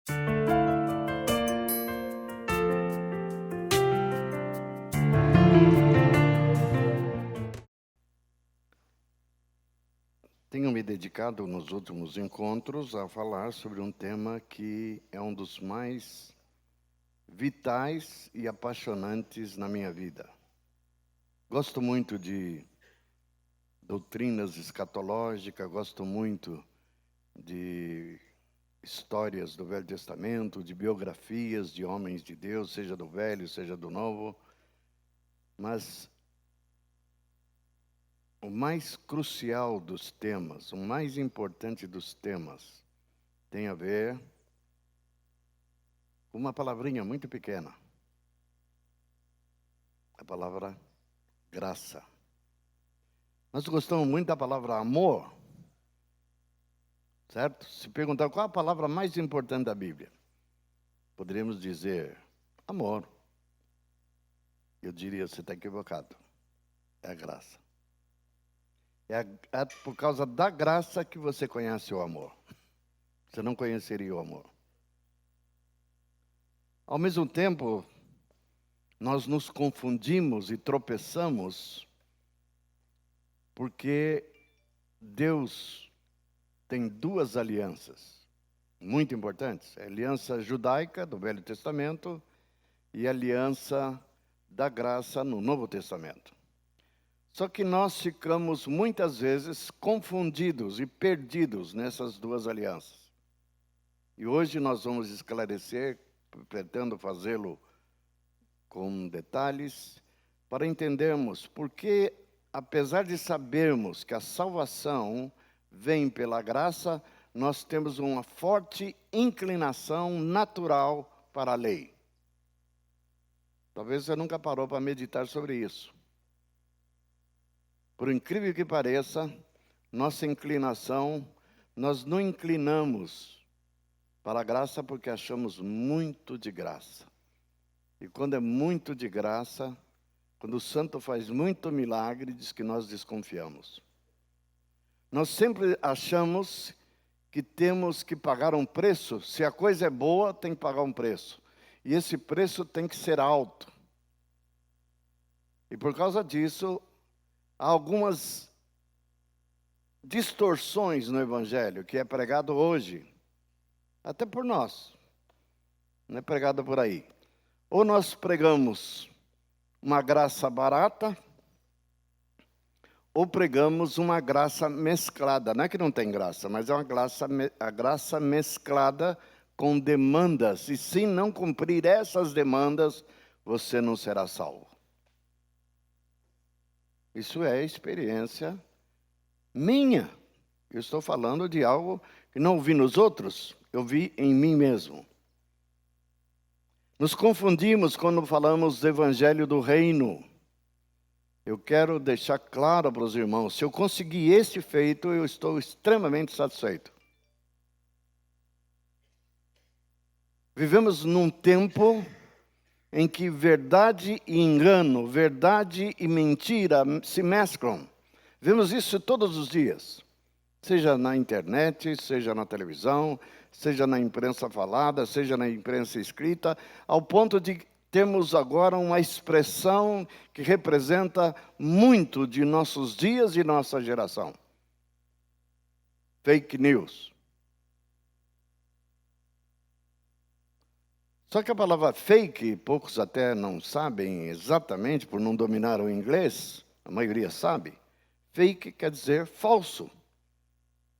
Tenho me dedicado nos últimos encontros a falar sobre um tema que é um dos mais vitais e apaixonantes na minha vida. Gosto muito de doutrinas escatológicas, gosto muito de histórias do Velho Testamento, de biografias de homens de Deus, seja do Velho, seja do Novo, mas o mais crucial dos temas, o mais importante dos temas, tem a ver com uma palavrinha muito pequena. A palavra graça. Nós gostamos muito da palavra amor, certo? Se perguntar qual a palavra mais importante da Bíblia, poderíamos dizer amor. Eu diria, você está equivocado. É a graça. É por causa da graça que você conhece o amor. Você não conheceria o amor. Ao mesmo tempo, nós nos confundimos e tropeçamos porque Deus tem duas alianças muito importantes. A aliança judaica do Velho Testamento e a aliança da graça no Novo Testamento. Só que nós ficamos muitas vezes confundidos e perdidos nessas duas alianças. E hoje nós vamos esclarecer, pretendo fazê-lo com detalhes, para entendermos por que, apesar de sabermos que a salvação vem pela graça, nós temos uma forte inclinação natural para a lei. Talvez você nunca parou para meditar sobre isso. Por incrível que pareça, nossa inclinação, nós não inclinamos para a graça porque achamos muito de graça. E quando é muito de graça, quando o santo faz muito milagre, diz que nós desconfiamos. Nós sempre achamos que temos que pagar um preço. Se a coisa é boa, tem que pagar um preço. E esse preço tem que ser alto. E por causa disso, há algumas distorções no Evangelho que é pregado hoje, até por nós, não é pregado por aí. Ou nós pregamos uma graça barata, ou pregamos uma graça mesclada. Não é que não tem graça, mas é a graça mesclada com demandas. E se não cumprir essas demandas, você não será salvo. Isso é experiência minha. Eu estou falando de algo que não vi nos outros, eu vi em mim mesmo. Nos confundimos quando falamos do Evangelho do Reino. Eu quero deixar claro para os irmãos, se eu conseguir este feito, eu estou extremamente satisfeito. Vivemos num tempo em que verdade e engano, verdade e mentira se mesclam. Vemos isso todos os dias, seja na internet, seja na televisão, seja na imprensa falada, seja na imprensa escrita, ao ponto de termos agora uma expressão que representa muito de nossos dias e nossa geração. Fake news. Só que a palavra fake, poucos até não sabem exatamente, por não dominar o inglês, a maioria sabe. Fake quer dizer falso,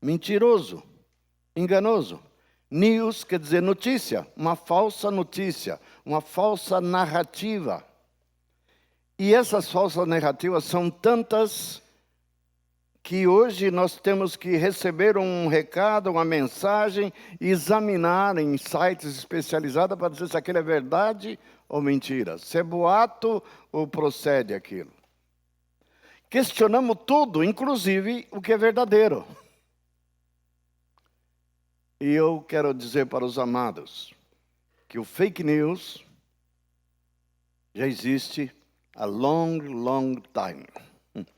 mentiroso, enganoso. News quer dizer notícia, uma falsa notícia, uma falsa narrativa. E essas falsas narrativas são tantas que hoje nós temos que receber um recado, uma mensagem, e examinar em sites especializados para dizer se aquilo é verdade ou mentira, se é boato ou procede aquilo. Questionamos tudo, inclusive o que é verdadeiro. E eu quero dizer para os amados que o fake news já existe há long time,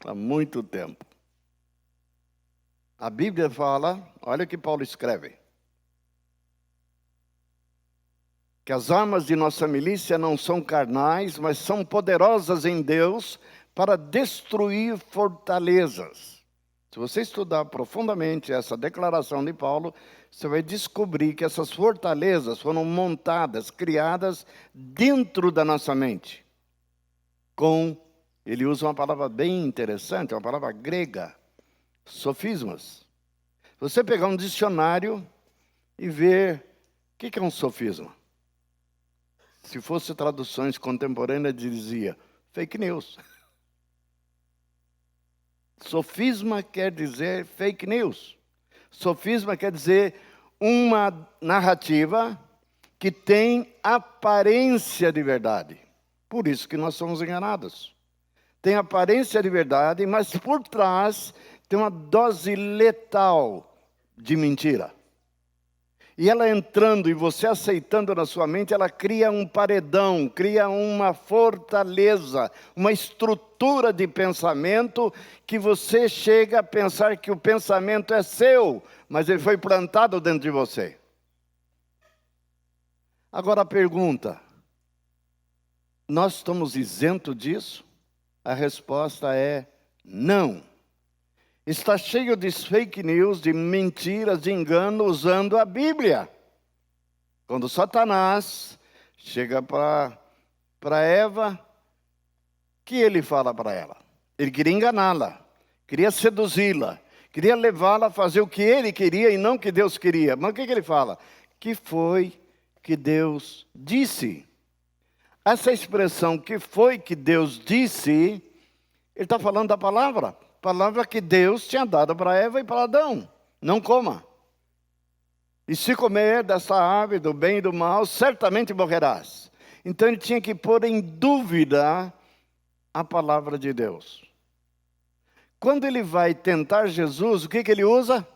há muito tempo. A Bíblia fala, olha o que Paulo escreve. que as armas de nossa milícia não são carnais, mas são poderosas em Deus para destruir fortalezas. Se você estudar profundamente essa declaração de Paulo, você vai descobrir que essas fortalezas foram montadas, criadas dentro da nossa mente. Ele usa uma palavra bem interessante, uma palavra grega, sofismas. Você pegar um dicionário e ver o que é um sofisma. Se fosse traduções contemporâneas, dizia fake news. Sofisma quer dizer fake news. Sofisma quer dizer uma narrativa que tem aparência de verdade. Por isso que nós somos enganados. Tem aparência de verdade, mas por trás tem uma dose letal de mentira. E ela entrando e você aceitando na sua mente, ela cria um paredão, cria uma fortaleza, uma estrutura de pensamento que você chega a pensar que o pensamento é seu, mas ele foi plantado dentro de você. Agora a pergunta, nós estamos isentos disso? A resposta é não. Está cheio de fake news, de mentiras, de engano, usando a Bíblia. Quando Satanás chega para Eva, o que ele fala para ela? Ele queria enganá-la, queria seduzi-la, queria levá-la a fazer o que ele queria e não o que Deus queria. Mas o que ele fala? Que foi que Deus disse. Essa expressão, que foi que Deus disse, ele está falando da palavra que Deus tinha dado para Eva e para Adão. Não coma. E se comer dessa árvore do bem e do mal, certamente morrerás. Então ele tinha que pôr em dúvida a palavra de Deus. Quando ele vai tentar Jesus, o que ele usa?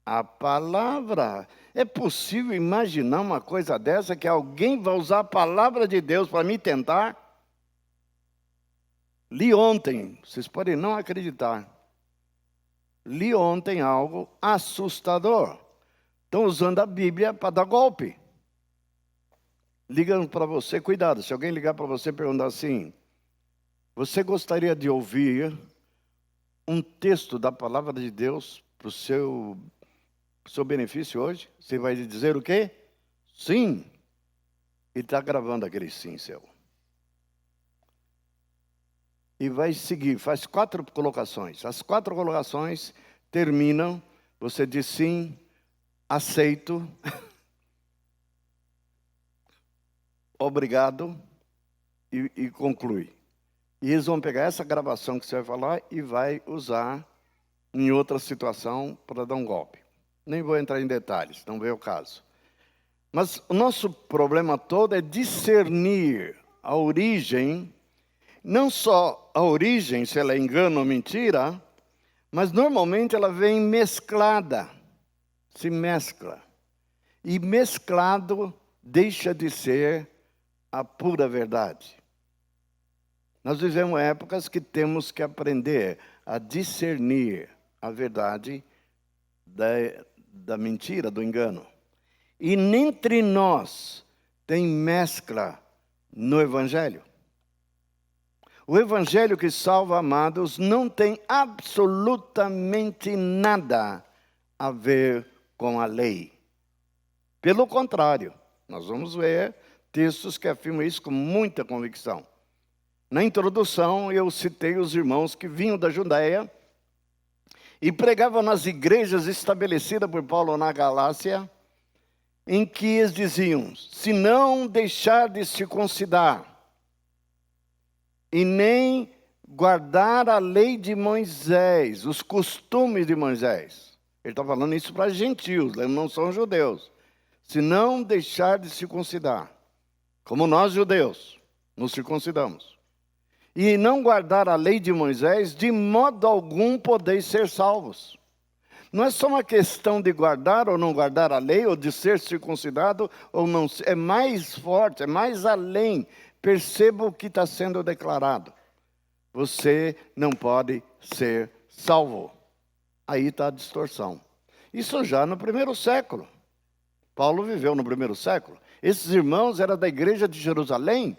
A palavra. É possível imaginar uma coisa dessa, que alguém vai usar a palavra de Deus para me tentar? Li ontem, vocês podem não acreditar, li ontem algo assustador. Estão usando a Bíblia para dar golpe. Ligando para você, cuidado, se alguém ligar para você e perguntar assim, você gostaria de ouvir um texto da palavra de Deus para o seu benefício hoje? Você vai dizer o quê? Sim. Ele está gravando aquele sim seu. E vai seguir, faz 4 colocações. As 4 colocações terminam, você diz sim, aceito, obrigado, e conclui. E eles vão pegar essa gravação que você vai falar e vai usar em outra situação para dar um golpe. Nem vou entrar em detalhes, não veio o caso. Mas o nosso problema todo é discernir a origem. Não só a origem, se ela é engano ou mentira, mas normalmente ela vem mesclada, se mescla. E mesclado deixa de ser a pura verdade. Nós vivemos épocas que temos que aprender a discernir a verdade da mentira, do engano. E entre nós tem mescla no Evangelho. O Evangelho que salva, amados, não tem absolutamente nada a ver com a lei. Pelo contrário, nós vamos ver textos que afirmam isso com muita convicção. Na introdução, eu citei os irmãos que vinham da Judéia e pregavam nas igrejas estabelecidas por Paulo na Galácia, em que eles diziam, se não deixar de circuncidar, e nem guardar a lei de Moisés, os costumes de Moisés. Ele está falando isso para gentios, não são judeus. Se não deixar de circuncidar, como nós judeus, nos circuncidamos. E não guardar a lei de Moisés, de modo algum podeis ser salvos. Não é só uma questão de guardar ou não guardar a lei, ou de ser circuncidado ou não. É mais forte, é mais além. Perceba o que está sendo declarado. Você não pode ser salvo. Aí está a distorção. Isso já no 1º século. Paulo viveu no primeiro século. Esses irmãos eram da igreja de Jerusalém.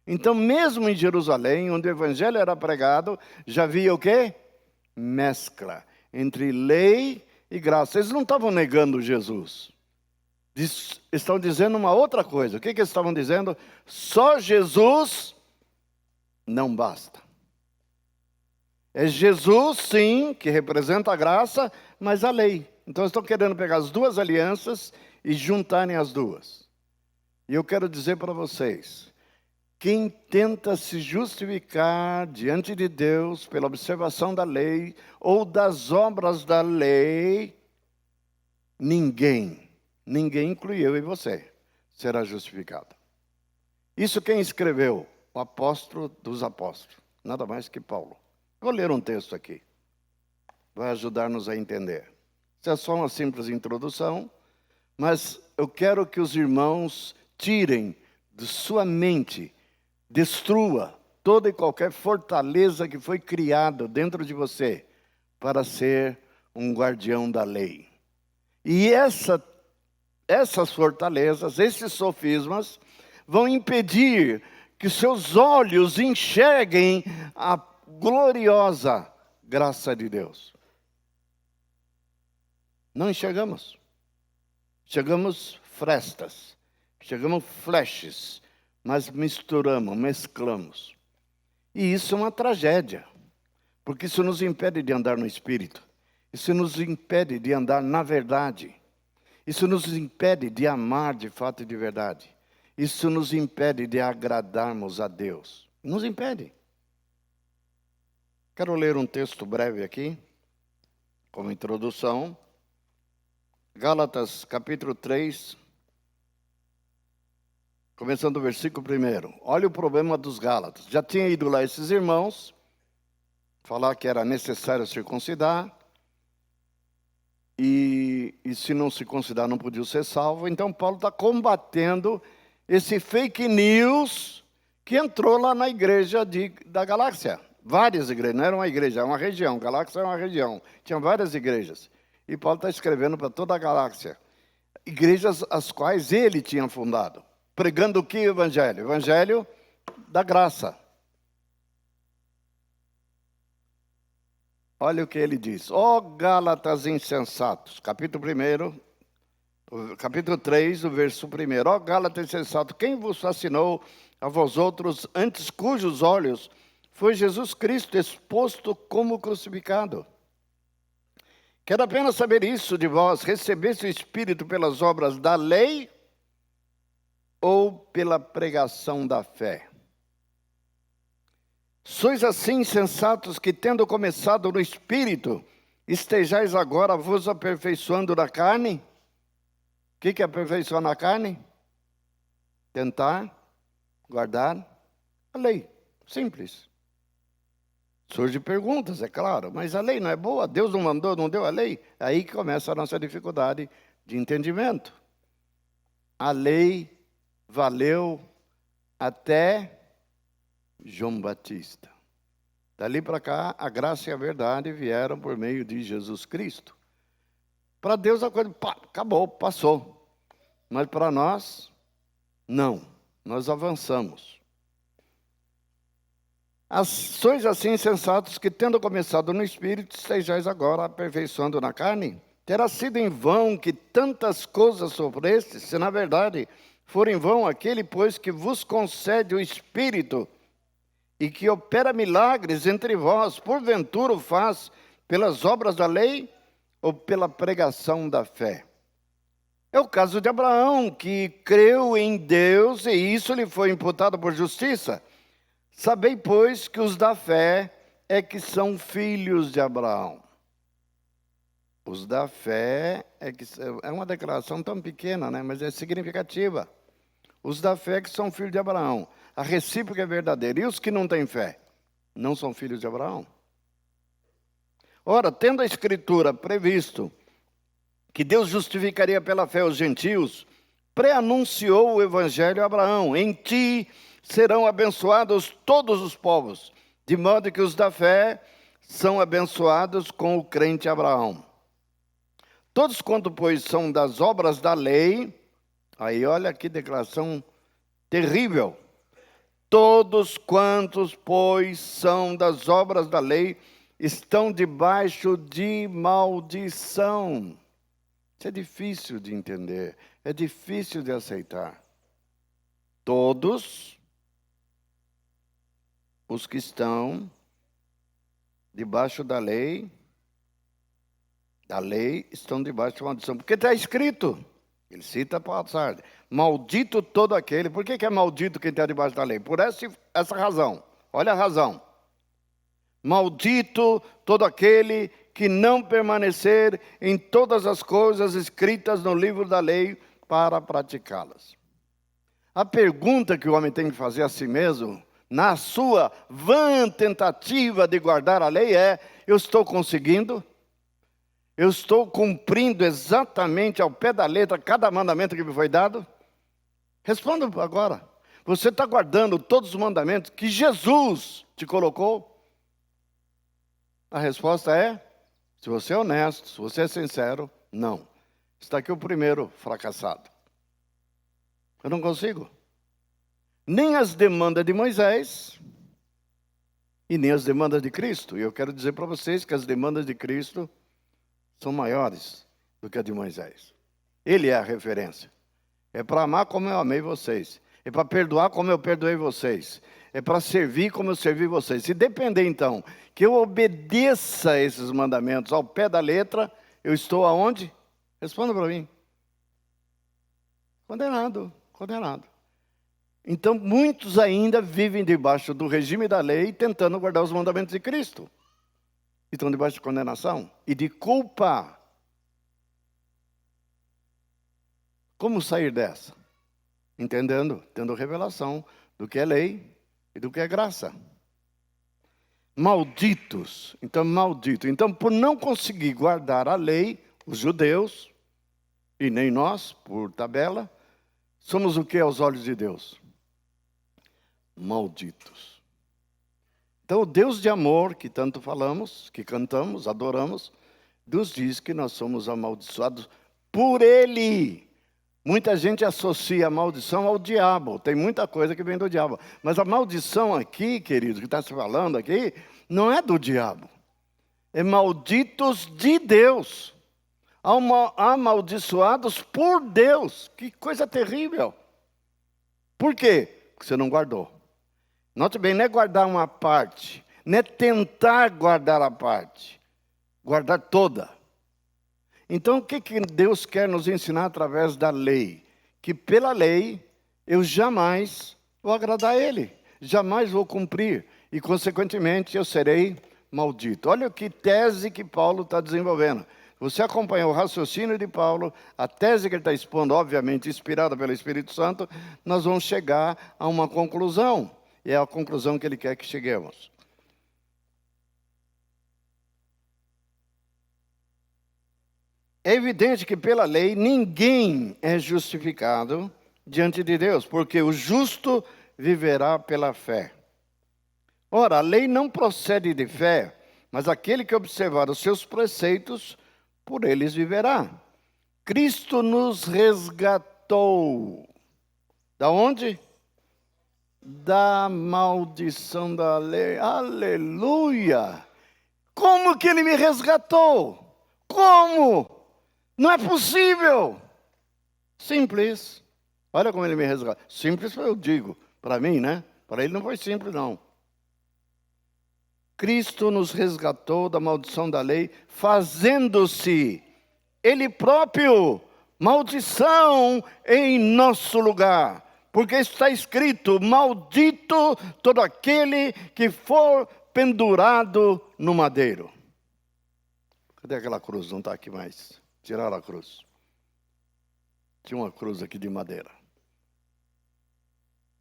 Então, mesmo em Jerusalém, onde o evangelho era pregado, já havia o quê? Mescla entre lei e graça. Eles não estavam negando Jesus. Estão dizendo uma outra coisa. O que eles estavam dizendo? Só Jesus não basta. É Jesus, sim, que representa a graça, mas a lei. Então, estão querendo pegar as duas alianças e juntarem as duas. E eu quero dizer para vocês, quem tenta se justificar diante de Deus pela observação da lei ou das obras da lei, ninguém, inclui eu e você, será justificado. Isso quem escreveu? O apóstolo dos apóstolos, nada mais que Paulo. Vou ler um texto aqui, vai ajudar-nos a entender. Isso é só uma simples introdução, mas eu quero que os irmãos tirem de sua mente, destrua toda e qualquer fortaleza que foi criada dentro de você para ser um guardião da lei. E essas fortalezas, esses sofismas, vão impedir que seus olhos enxerguem a gloriosa graça de Deus. Não enxergamos. Chegamos frestas, chegamos flashes, mas mesclamos. E isso é uma tragédia, porque isso nos impede de andar no Espírito. Isso nos impede de andar na verdade. Isso nos impede de amar de fato e de verdade. Isso nos impede de agradarmos a Deus. Nos impede. Quero ler um texto breve aqui, como introdução. Gálatas, capítulo 3, começando o versículo 1. Olha o problema dos Gálatas. Já tinha ido lá esses irmãos, falar que era necessário circuncidar, e se não circuncidar não podia ser salvo. Então Paulo está combatendo esse fake news que entrou lá na igreja da Galáxia. Várias igrejas, não era uma igreja, é uma região. Galáxia é uma região, tinha várias igrejas. E Paulo está escrevendo para toda a galáxia. Igrejas as quais ele tinha fundado. Pregando o que evangelho? Evangelho da graça. Olha o que ele diz. Ó Gálatas insensatos. Capítulo 3, o verso 1. Ó Gálatas insensatos, quem vos fascinou a vós outros, antes cujos olhos foi Jesus Cristo exposto como crucificado? Quero apenas saber isso de vós, recebeste o Espírito pelas obras da lei ou pela pregação da fé? Sois assim insensatos que, tendo começado no Espírito, estejais agora vos aperfeiçoando na carne? O que é aperfeiçoar na carne? Tentar guardar a lei. Simples. Surgem perguntas, é claro, mas a lei não é boa? Deus não mandou, não deu a lei? Aí que começa a nossa dificuldade de entendimento. A lei valeu até João Batista. Dali para cá, a graça e a verdade vieram por meio de Jesus Cristo. Para Deus a coisa, acabou, passou. Mas para nós, não. Nós avançamos. Sois assim insensatos que, tendo começado no Espírito, estejais agora aperfeiçoando na carne? Terá sido em vão que tantas coisas sofrestes, se na verdade for em vão aquele, pois, que vos concede o Espírito e que opera milagres entre vós, porventura o faz pelas obras da lei ou pela pregação da fé? É o caso de Abraão, que creu em Deus e isso lhe foi imputado por justiça. Sabei, pois, que os da fé é que são filhos de Abraão. Os da fé é uma declaração tão pequena, né? Mas é significativa. Os da fé é que são filhos de Abraão. A recíproca é verdadeira. E os que não têm fé não são filhos de Abraão? Ora, tendo a Escritura previsto que Deus justificaria pela fé os gentios, pré-anunciou o Evangelho a Abraão: em ti serão abençoados todos os povos, de modo que os da fé são abençoados com o crente Abraão. Todos quanto, pois, são das obras da lei, Aí olha que declaração terrível. Todos quantos, pois, são das obras da lei, estão debaixo de maldição. Isso é difícil de entender, é difícil de aceitar. Todos os que estão debaixo da lei estão debaixo de maldição. Porque está escrito, ele cita Paulo Sartre, maldito todo aquele. Por que é maldito quem está debaixo da lei? Por essa razão. Olha a razão. Maldito todo aquele que não permanecer em todas as coisas escritas no livro da lei para praticá-las. A pergunta que o homem tem que fazer a si mesmo, na sua vã tentativa de guardar a lei, é: eu estou conseguindo? Eu estou cumprindo exatamente ao pé da letra cada mandamento que me foi dado? Responda agora. Você está guardando todos os mandamentos que Jesus te colocou? A resposta é, se você é honesto, se você é sincero, não. Está aqui o primeiro fracassado. Eu não consigo. Nem as demandas de Moisés e nem as demandas de Cristo. E eu quero dizer para vocês que as demandas de Cristo são maiores do que a de Moisés. Ele é a referência. É para amar como eu amei vocês. É para perdoar como eu perdoei vocês. É para servir como eu servi vocês. Se depender, então, que eu obedeça a esses mandamentos ao pé da letra, eu estou aonde? Responda para mim. Condenado. Então, muitos ainda vivem debaixo do regime da lei, tentando guardar os mandamentos de Cristo. Estão debaixo de condenação e de culpa. Como sair dessa? Entendendo, tendo revelação do que é lei e do que é graça. Malditos. Então, maldito. Então, por não conseguir guardar a lei, os judeus, e nem nós, por tabela, somos o que aos olhos de Deus? Malditos. Então, o Deus de amor, que tanto falamos, que cantamos, adoramos, nos diz que nós somos amaldiçoados por Ele. Muita gente associa a maldição ao diabo. Tem muita coisa que vem do diabo. Mas a maldição aqui, querido, que está se falando aqui, não é do diabo. É malditos de Deus. Amaldiçoados por Deus. Que coisa terrível. Por quê? Porque você não guardou. Note bem, não é guardar uma parte, não é tentar guardar a parte, guardar toda. Então, o que Deus quer nos ensinar através da lei? Que pela lei, eu jamais vou agradar a Ele, jamais vou cumprir, e consequentemente eu serei maldito. Olha que tese que Paulo está desenvolvendo. Você acompanha o raciocínio de Paulo, a tese que ele está expondo, obviamente inspirada pelo Espírito Santo, nós vamos chegar a uma conclusão. E é a conclusão que ele quer que cheguemos. É evidente que pela lei ninguém é justificado diante de Deus, porque o justo viverá pela fé. Ora, a lei não procede de fé, mas aquele que observar os seus preceitos, por eles viverá. Cristo nos resgatou. Da onde? Da maldição da lei. Aleluia! Como que ele me resgatou? Como? Não é possível. Simples. Olha como ele me resgatou. Simples eu digo. Para mim, né? Para ele não foi simples, não. Cristo nos resgatou da maldição da lei, fazendo-se Ele próprio maldição em nosso lugar. Porque está escrito, maldito todo aquele que for pendurado no madeiro. Cadê aquela cruz? Não está aqui mais. Tiraram a cruz. Tinha uma cruz aqui de madeira.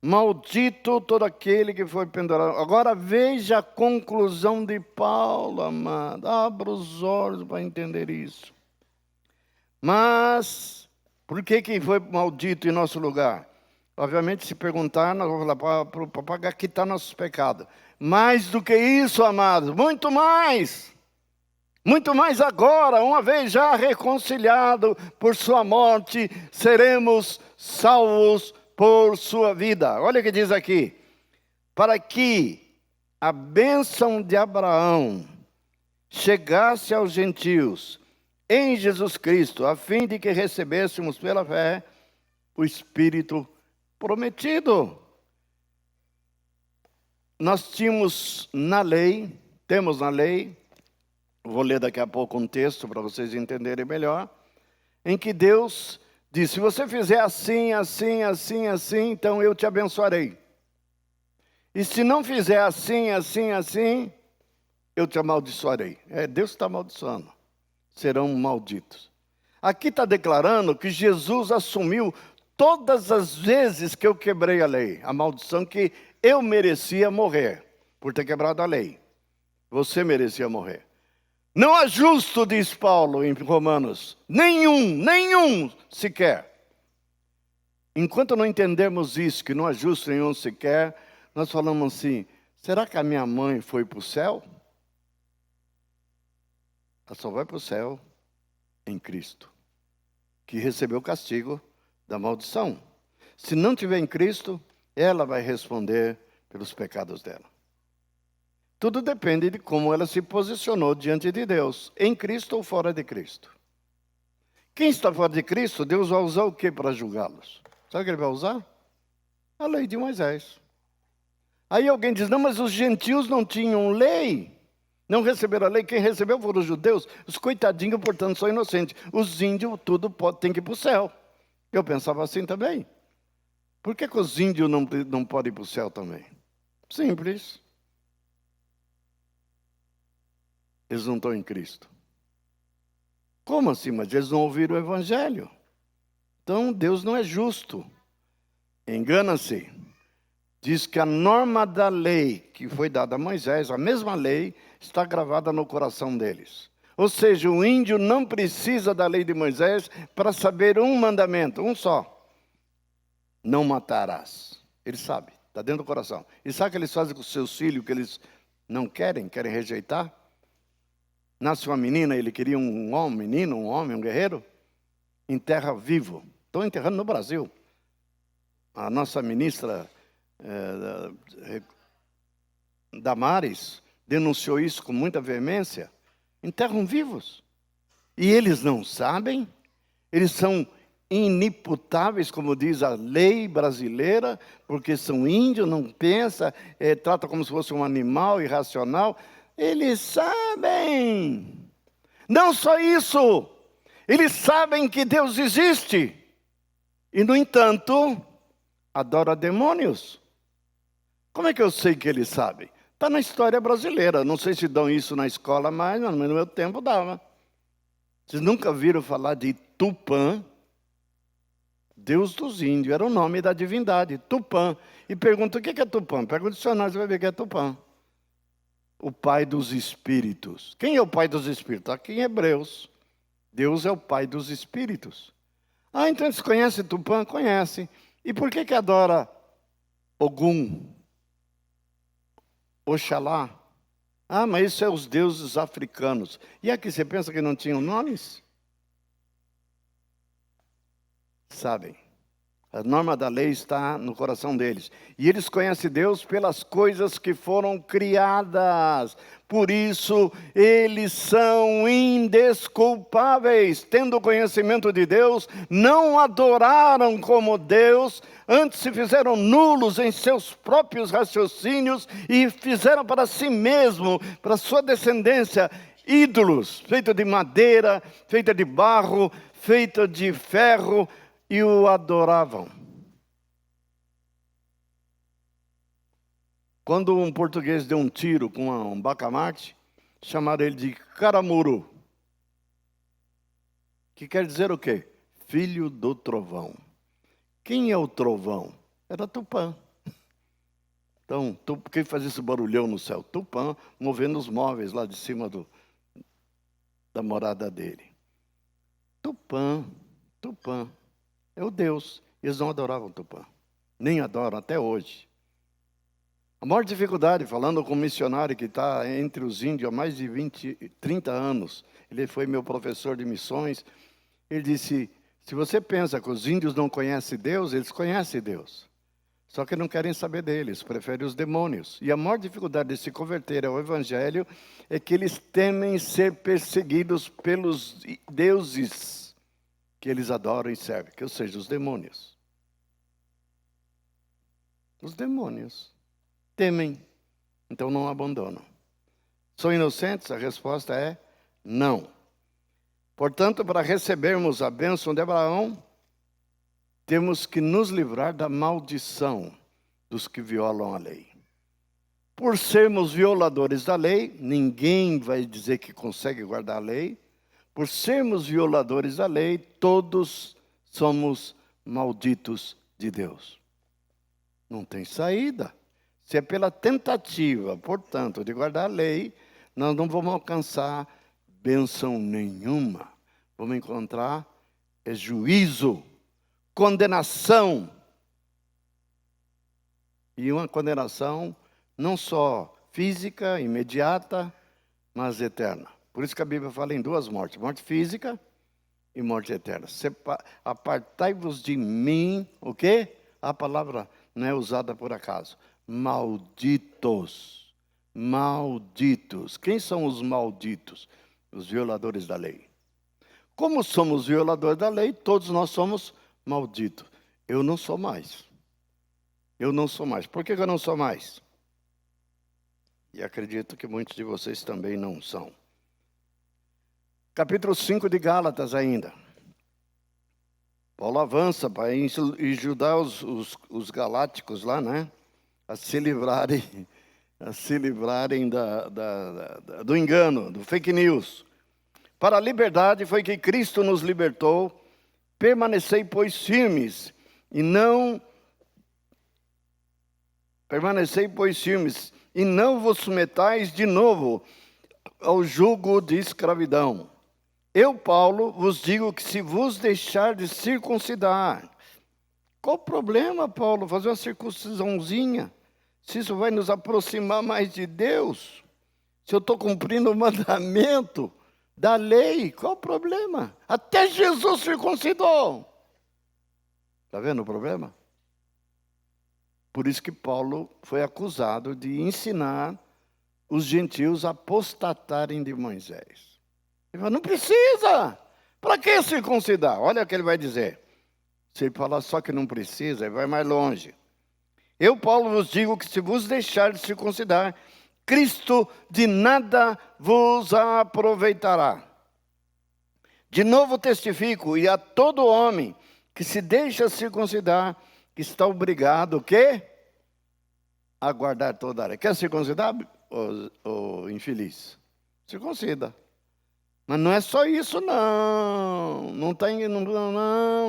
Maldito todo aquele que foi pendurado. Agora veja a conclusão de Paulo, amado. Abra os olhos para entender isso. Mas, por que foi maldito em nosso lugar? Obviamente, se perguntar, nós vamos falar para quitar nossos pecados. Mais do que isso, amados, muito mais. Muito mais agora, uma vez já reconciliado por sua morte, seremos salvos por sua vida. Olha o que diz aqui. Para que a bênção de Abraão chegasse aos gentios em Jesus Cristo, a fim de que recebêssemos pela fé o Espírito prometido. Nós temos na lei, vou ler daqui a pouco um texto para vocês entenderem melhor, em que Deus diz, se você fizer assim, assim, assim, assim, então eu te abençoarei. E se não fizer assim, assim, assim, eu te amaldiçoarei. Deus está amaldiçoando. Serão malditos. Aqui está declarando que Jesus assumiu todas as vezes que eu quebrei a lei, a maldição que eu merecia morrer, por ter quebrado a lei. Você merecia morrer. Não há justo, diz Paulo em Romanos, nenhum sequer. Enquanto não entendermos isso, que não há justo nenhum sequer, nós falamos assim, será que a minha mãe foi para o céu? Ela só vai para o céu em Cristo, que recebeu o castigo da maldição. Se não tiver em Cristo, ela vai responder pelos pecados dela. Tudo depende de como ela se posicionou diante de Deus, em Cristo ou fora de Cristo. Quem está fora de Cristo, Deus vai usar o que para julgá-los? Sabe o que ele vai usar? A lei de Moisés. Aí alguém diz, não, mas os gentios não tinham lei. Não receberam a lei, quem recebeu foram os judeus. Os coitadinhos, portanto, são inocentes. Os índios, tudo tem que ir para o céu. Eu pensava assim também. Por que os índios não podem ir para o céu também? Simples. Eles não estão em Cristo. Como assim? Mas eles não ouviram o Evangelho. Então, Deus não é justo. Engana-se. Diz que a norma da lei que foi dada a Moisés, a mesma lei, está gravada no coração deles. Ou seja, o índio não precisa da lei de Moisés para saber um mandamento, um só. Não matarás. Ele sabe, está dentro do coração. E sabe o que eles fazem com os seus filhos que eles não querem rejeitar? Nasce uma menina, ele queria um homem, um guerreiro, enterra vivo. Estão enterrando no Brasil. A nossa ministra Damares denunciou isso com muita veemência. Enterram vivos. E eles não sabem, eles são inimputáveis, como diz a lei brasileira, porque são índios, não pensa, trata como se fosse um animal irracional. Eles sabem. Não só isso, eles sabem que Deus existe. E, no entanto, adora demônios. Como é que eu sei que eles sabem? Está na história brasileira. Não sei se dão isso na escola mais, mas no meu tempo dava. Vocês nunca viram falar de Tupã? Deus dos índios, era o nome da divindade, Tupã. E pergunta, o que é Tupã? Pega o dicionário, você vai ver que é Tupã. O pai dos espíritos. Quem é o pai dos espíritos? Aqui em Hebreus. Deus é o pai dos espíritos. Ah, então eles conhecem Tupã? Conhecem. E por que adora Ogum? Oxalá? Ah, mas isso é os deuses africanos. E aqui você pensa que não tinham nomes? Sabem. A norma da lei está no coração deles. E eles conhecem Deus pelas coisas que foram criadas. Por isso, eles são indesculpáveis. Tendo conhecimento de Deus, não adoraram como Deus, antes se fizeram nulos em seus próprios raciocínios e fizeram para si mesmo, para sua descendência, ídolos, feitos de madeira, feitos de barro, feitos de ferro, e o adoravam. Quando um português deu um tiro com um bacamarte, chamaram ele de caramuru. Que quer dizer o quê? Filho do trovão. Quem é o trovão? Era Tupã. Então, quem fazia esse barulhão no céu? Tupã, movendo os móveis lá de cima da morada dele. Tupã. É o Deus. Eles não adoravam Tupã. Nem adoram até hoje. A maior dificuldade, falando com um missionário que está entre os índios há mais de 30 anos. Ele foi meu professor de missões. Ele disse, Se você pensa que os índios não conhecem Deus, eles conhecem Deus. Só que não querem saber deles, preferem os demônios. E a maior dificuldade de se converter ao Evangelho é que eles temem ser perseguidos pelos deuses que eles adoram e servem, ou seja, os demônios. Os demônios temem, então não abandonam. São inocentes? A resposta é não. Portanto, para recebermos a bênção de Abraão, temos que nos livrar da maldição dos que violam a lei. Por sermos violadores da lei, ninguém vai dizer que consegue guardar a lei. Por sermos violadores da lei, todos somos malditos de Deus. Não tem saída. Se é pela tentativa, portanto, de guardar a lei, nós não vamos alcançar bênção nenhuma. Vamos encontrar juízo, condenação. E uma condenação não só física, imediata, mas eterna. Por isso que a Bíblia fala em duas mortes: morte física e morte eterna. Apartai-vos de mim, o quê? A palavra não é usada por acaso. Malditos. Malditos. Quem são os malditos? Os violadores da lei. Como somos violadores da lei, todos nós somos malditos. Eu não sou mais. Eu não sou mais. Por que eu não sou mais? E acredito que muitos de vocês também não são. Capítulo 5 de Gálatas ainda. Paulo avança para ajudar os galáticos lá, né? A se livrarem do engano, do fake news. Para a liberdade foi que Cristo nos libertou. Permanecei, pois, firmes, e não vos submetais de novo ao jugo de escravidão. Eu, Paulo, vos digo que se vos deixar de circuncidar, qual o problema, Paulo, fazer uma circuncisãozinha? Se isso vai nos aproximar mais de Deus, se eu estou cumprindo o mandamento da lei, qual o problema? Até Jesus circuncidou. Está vendo o problema? Por isso que Paulo foi acusado de ensinar os gentios a apostatarem de Moisés. Ele falou, não precisa. Para que circuncidar? Olha o que ele vai dizer. Se ele falar só que não precisa, ele vai mais longe. Eu, Paulo, vos digo que se vos deixar de circuncidar, Cristo de nada vos aproveitará. De novo testifico, e a todo homem que se deixa circuncidar, que está obrigado, o quê? A guardar toda a lei. Quer circuncidar, ô infeliz? Circuncida. Mas não é só isso, não.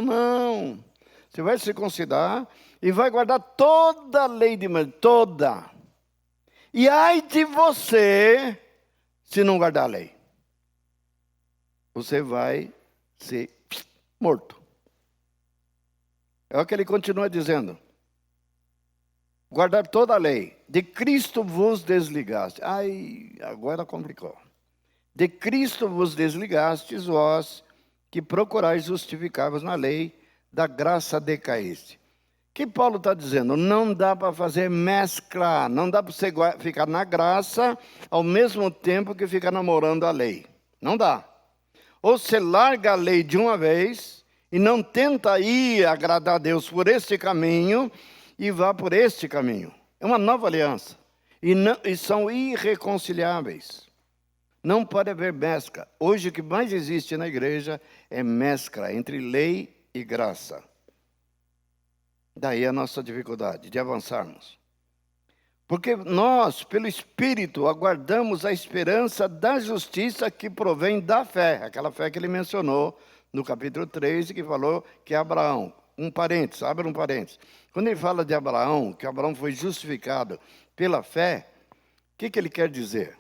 Não. Você vai circuncidar e vai guardar toda a lei de Moisés, toda. E ai de você, se não guardar a lei. Você vai ser morto. É o que ele continua dizendo. Guardar toda a lei. De Cristo vos desligaste. Ai, agora complicou. De Cristo vos desligastes, vós que procurais justificar-vos na lei, da graça decaíste. O que Paulo está dizendo? Não dá para fazer mescla, não dá para você ficar na graça ao mesmo tempo que ficar namorando a lei. Não dá. Ou você larga a lei de uma vez e não tenta ir agradar a Deus por este caminho e vá por este caminho. É uma nova aliança. E são irreconciliáveis. Não pode haver mescla. Hoje o que mais existe na igreja é mescla entre lei e graça. Daí a nossa dificuldade de avançarmos. Porque nós, pelo Espírito, aguardamos a esperança da justiça que provém da fé. Aquela fé que ele mencionou no capítulo 3, que falou que Abraão, um parênteses, abre um parênteses. Quando ele fala de Abraão, que Abraão foi justificado pela fé, o que ele quer dizer?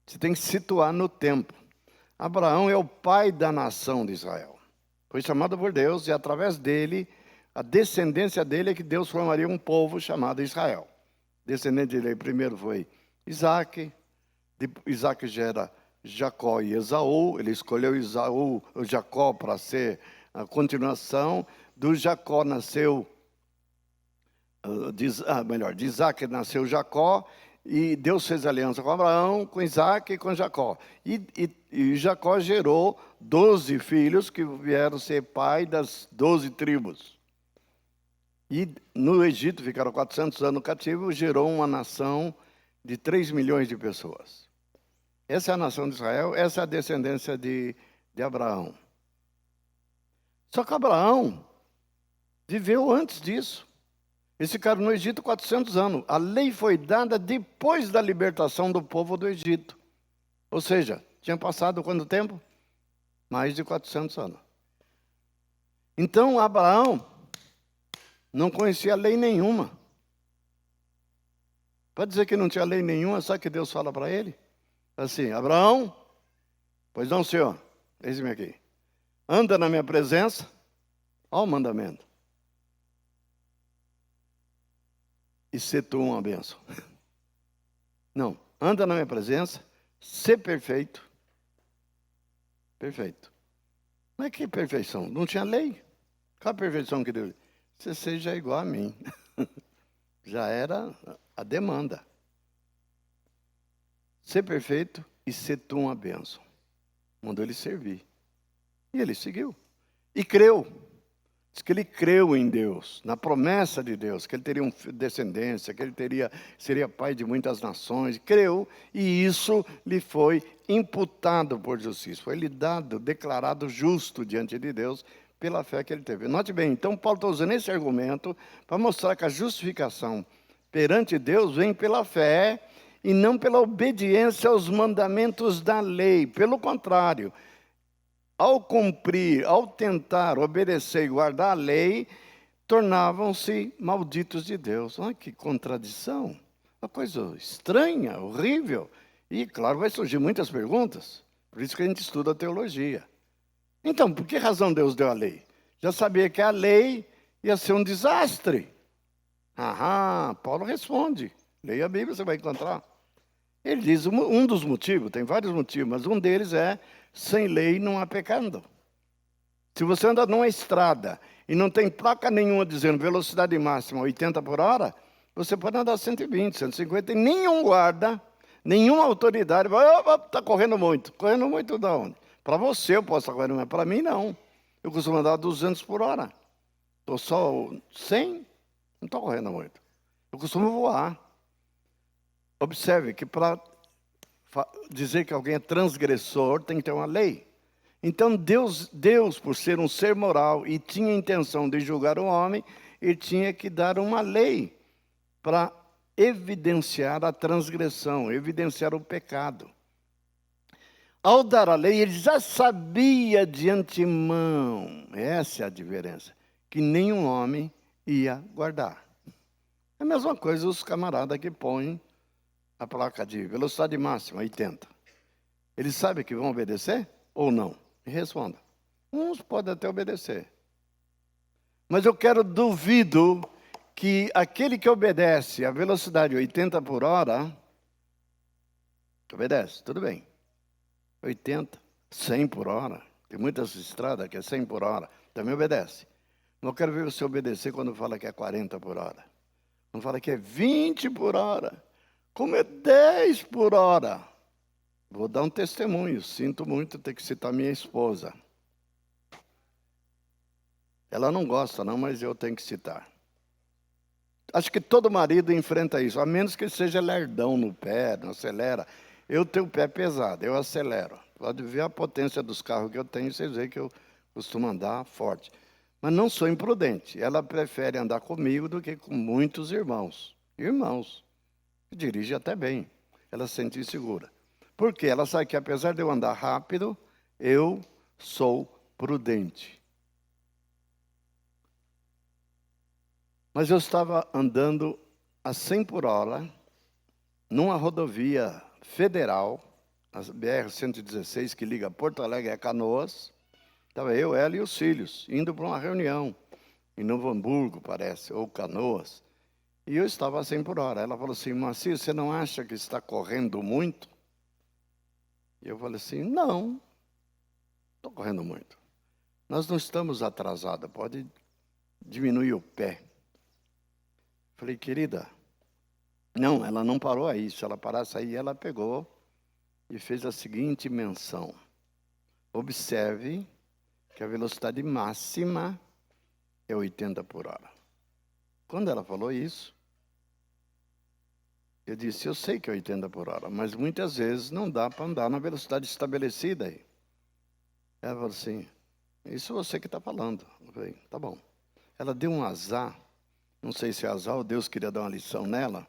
Você tem que situar no tempo. Abraão é o pai da nação de Israel. Foi chamado por Deus e através dele, a descendência dele é que Deus formaria um povo chamado Israel. Descendente dele primeiro foi Isaac, Isaac gera Jacó e Esaú. Ele escolheu Jacó para ser a continuação. Do Jacó nasceu, de Isaac nasceu Jacó, e Deus fez aliança com Abraão, com Isaac e com Jacó. E Jacó gerou 12 filhos que vieram ser pai das 12 tribos. E no Egito, ficaram 400 anos cativos, gerou uma nação de 3 milhões de pessoas. Essa é a nação de Israel, essa é a descendência de Abraão. Só que Abraão viveu antes disso. Eles ficaram no Egito 400 anos. A lei foi dada depois da libertação do povo do Egito. Ou seja, tinha passado quanto tempo? Mais de 400 anos. Então, Abraão não conhecia lei nenhuma. Para dizer que não tinha lei nenhuma, sabe o que Deus fala para ele? Assim, Abraão, pois não, Senhor, eis-me aqui. Anda na minha presença, ó o mandamento. E sê tu uma bênção. Não, anda na minha presença, sê perfeito. Perfeito. Não é que perfeição, não tinha lei. Qual a perfeição que Deus? Você seja igual a mim. Já era a demanda. Ser perfeito e ser tu uma bênção. Mandou ele servir. E ele seguiu. E creu. Diz que ele creu em Deus, na promessa de Deus, que ele teria uma descendência, que ele seria pai de muitas nações. Creu, e isso lhe foi imputado por justiça. Foi lhe dado, declarado justo diante de Deus, pela fé que ele teve. Note bem, então Paulo está usando esse argumento para mostrar que a justificação perante Deus vem pela fé e não pela obediência aos mandamentos da lei. Pelo contrário, ao cumprir, ao tentar obedecer e guardar a lei, tornavam-se malditos de Deus. Olha que contradição, uma coisa estranha, horrível. E, claro, vai surgir muitas perguntas, por isso que a gente estuda a teologia. Então, por que razão Deus deu a lei? Já sabia que a lei ia ser um desastre. Paulo responde. Leia a Bíblia, você vai encontrar. Ele diz um dos motivos, tem vários motivos, mas um deles é: sem lei não há pecado. Se você anda numa estrada e não tem placa nenhuma dizendo velocidade máxima 80 por hora, você pode andar 120, 150, e nenhum guarda, nenhuma autoridade vai, está correndo muito. Correndo muito de onde? Para você eu posso estar correndo, mas para mim não. Eu costumo andar 200 por hora. Estou só 100, não estou correndo muito. Eu costumo voar. Observe que para dizer que alguém é transgressor, tem que ter uma lei. Então Deus, por ser um ser moral e tinha a intenção de julgar o homem, ele tinha que dar uma lei para evidenciar a transgressão, evidenciar o pecado. Ao dar a lei, ele já sabia de antemão, essa é a diferença, que nenhum homem ia guardar. É a mesma coisa os camaradas que põem a placa de velocidade máxima, 80. Eles sabem que vão obedecer ou não? Me responda. Uns podem até obedecer. Mas eu duvido que aquele que obedece a velocidade 80 por hora, obedece, tudo bem. 80, 100 por hora. Tem muitas estradas que é 100 por hora. Também obedece. Não eu quero ver você obedecer quando fala que é 40 por hora. Não fala que é 20 por hora. Como é 10 por hora. Vou dar um testemunho. Sinto muito ter que citar minha esposa. Ela não gosta não, mas eu tenho que citar. Acho que todo marido enfrenta isso, a menos que ele seja lerdão no pé, não acelera. Eu tenho o pé pesado, eu acelero. Pode ver a potência dos carros que eu tenho, vocês veem que eu costumo andar forte. Mas não sou imprudente. Ela prefere andar comigo do que com muitos irmãos. Irmãos. Que dirige até bem. Ela se sente insegura. Por quê? Ela sabe que apesar de eu andar rápido, eu sou prudente. Mas eu estava andando a 100 por hora, numa rodovia federal, a BR-116, que liga Porto Alegre a Canoas. Estava eu, ela e os filhos, indo para uma reunião, em Novo Hamburgo, parece, ou Canoas. E eu estava a 100 por hora. Ela falou assim: Moacir, você não acha que está correndo muito? E eu falei assim: não, estou correndo muito. nós não estamos atrasados, pode diminuir o pé. Falei, querida, não, ela não parou aí. Se ela parasse aí, ela pegou e fez a seguinte menção. Observe que a velocidade máxima é 80 por hora. Quando ela falou isso, eu disse, eu sei que é 80 por hora, mas muitas vezes não dá para andar na velocidade estabelecida aí. Ela falou assim, isso você que está falando. Eu falei, tá bom. Ela deu um azar, não sei se é azar ou Deus queria dar uma lição nela.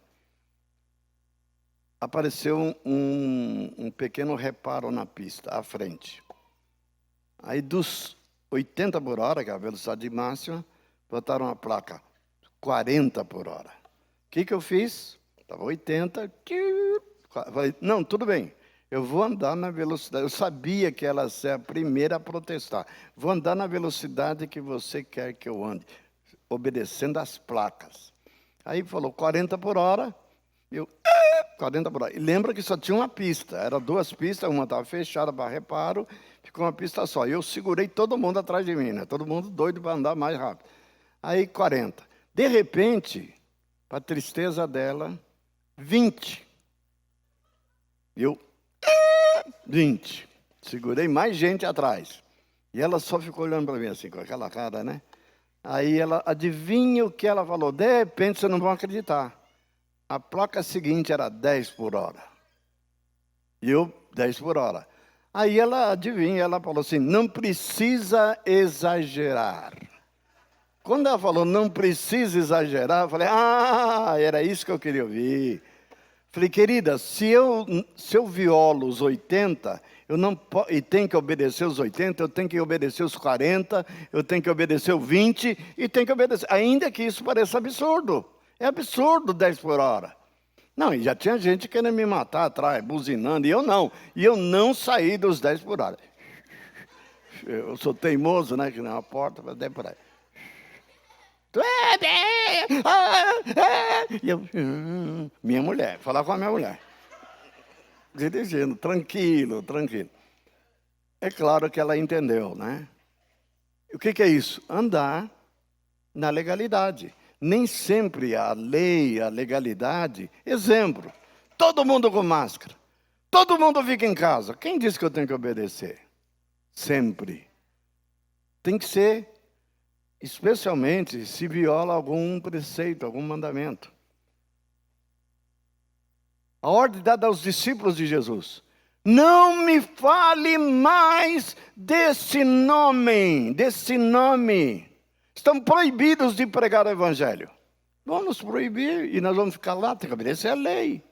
Apareceu um pequeno reparo na pista, à frente. Aí dos 80 por hora, que é a velocidade máxima, botaram a placa 40 por hora. O que eu fiz? Estava 80. Falei, não, tudo bem. Eu vou andar na velocidade. Eu sabia que ela ia ser a primeira a protestar. Vou andar na velocidade que você quer que eu ande, obedecendo as placas. Aí falou 40 por hora. Eu, 40 por hora. E lembra que só tinha uma pista. Eram 2 pistas, uma estava fechada para reparo, ficou uma pista só. E eu segurei todo mundo atrás de mim, né? Todo mundo doido para andar mais rápido. Aí 40. De repente, para a tristeza dela, 20. Eu, 20. Segurei mais gente atrás. E ela só ficou olhando para mim assim, com aquela cara, né? Aí ela, adivinha o que ela falou? De repente, vocês não vão acreditar. A placa seguinte era 10 por hora. E eu, 10 por hora. Aí ela, adivinha, ela falou assim, não precisa exagerar. Quando ela falou, não precisa exagerar, eu falei, era isso que eu queria ouvir. Falei, querida, se eu violo os 80, eu não e tenho que obedecer os 80, eu tenho que obedecer os 40, eu tenho que obedecer os 20, e tenho que obedecer, ainda que isso pareça absurdo. É absurdo 10 por hora. Não, e já tinha gente querendo me matar atrás, buzinando, e eu não. E eu não saí dos 10 por hora. Eu sou teimoso, né, que não é uma porta, mas 10 por hora. E eu, minha mulher, falar com a minha mulher. Dirigindo, tranquilo. É claro que ela entendeu, né? O que é isso? Andar na legalidade. Nem sempre a lei, a legalidade. Exemplo, todo mundo com máscara. Todo mundo fica em casa. Quem disse que eu tenho que obedecer? Sempre. Tem que ser, especialmente se viola algum preceito, algum mandamento. A ordem dada aos discípulos de Jesus. Não me fale mais desse nome. Estamos proibidos de pregar o evangelho. Vamos nos proibir e nós vamos ficar lá, tem que obedecer a lei.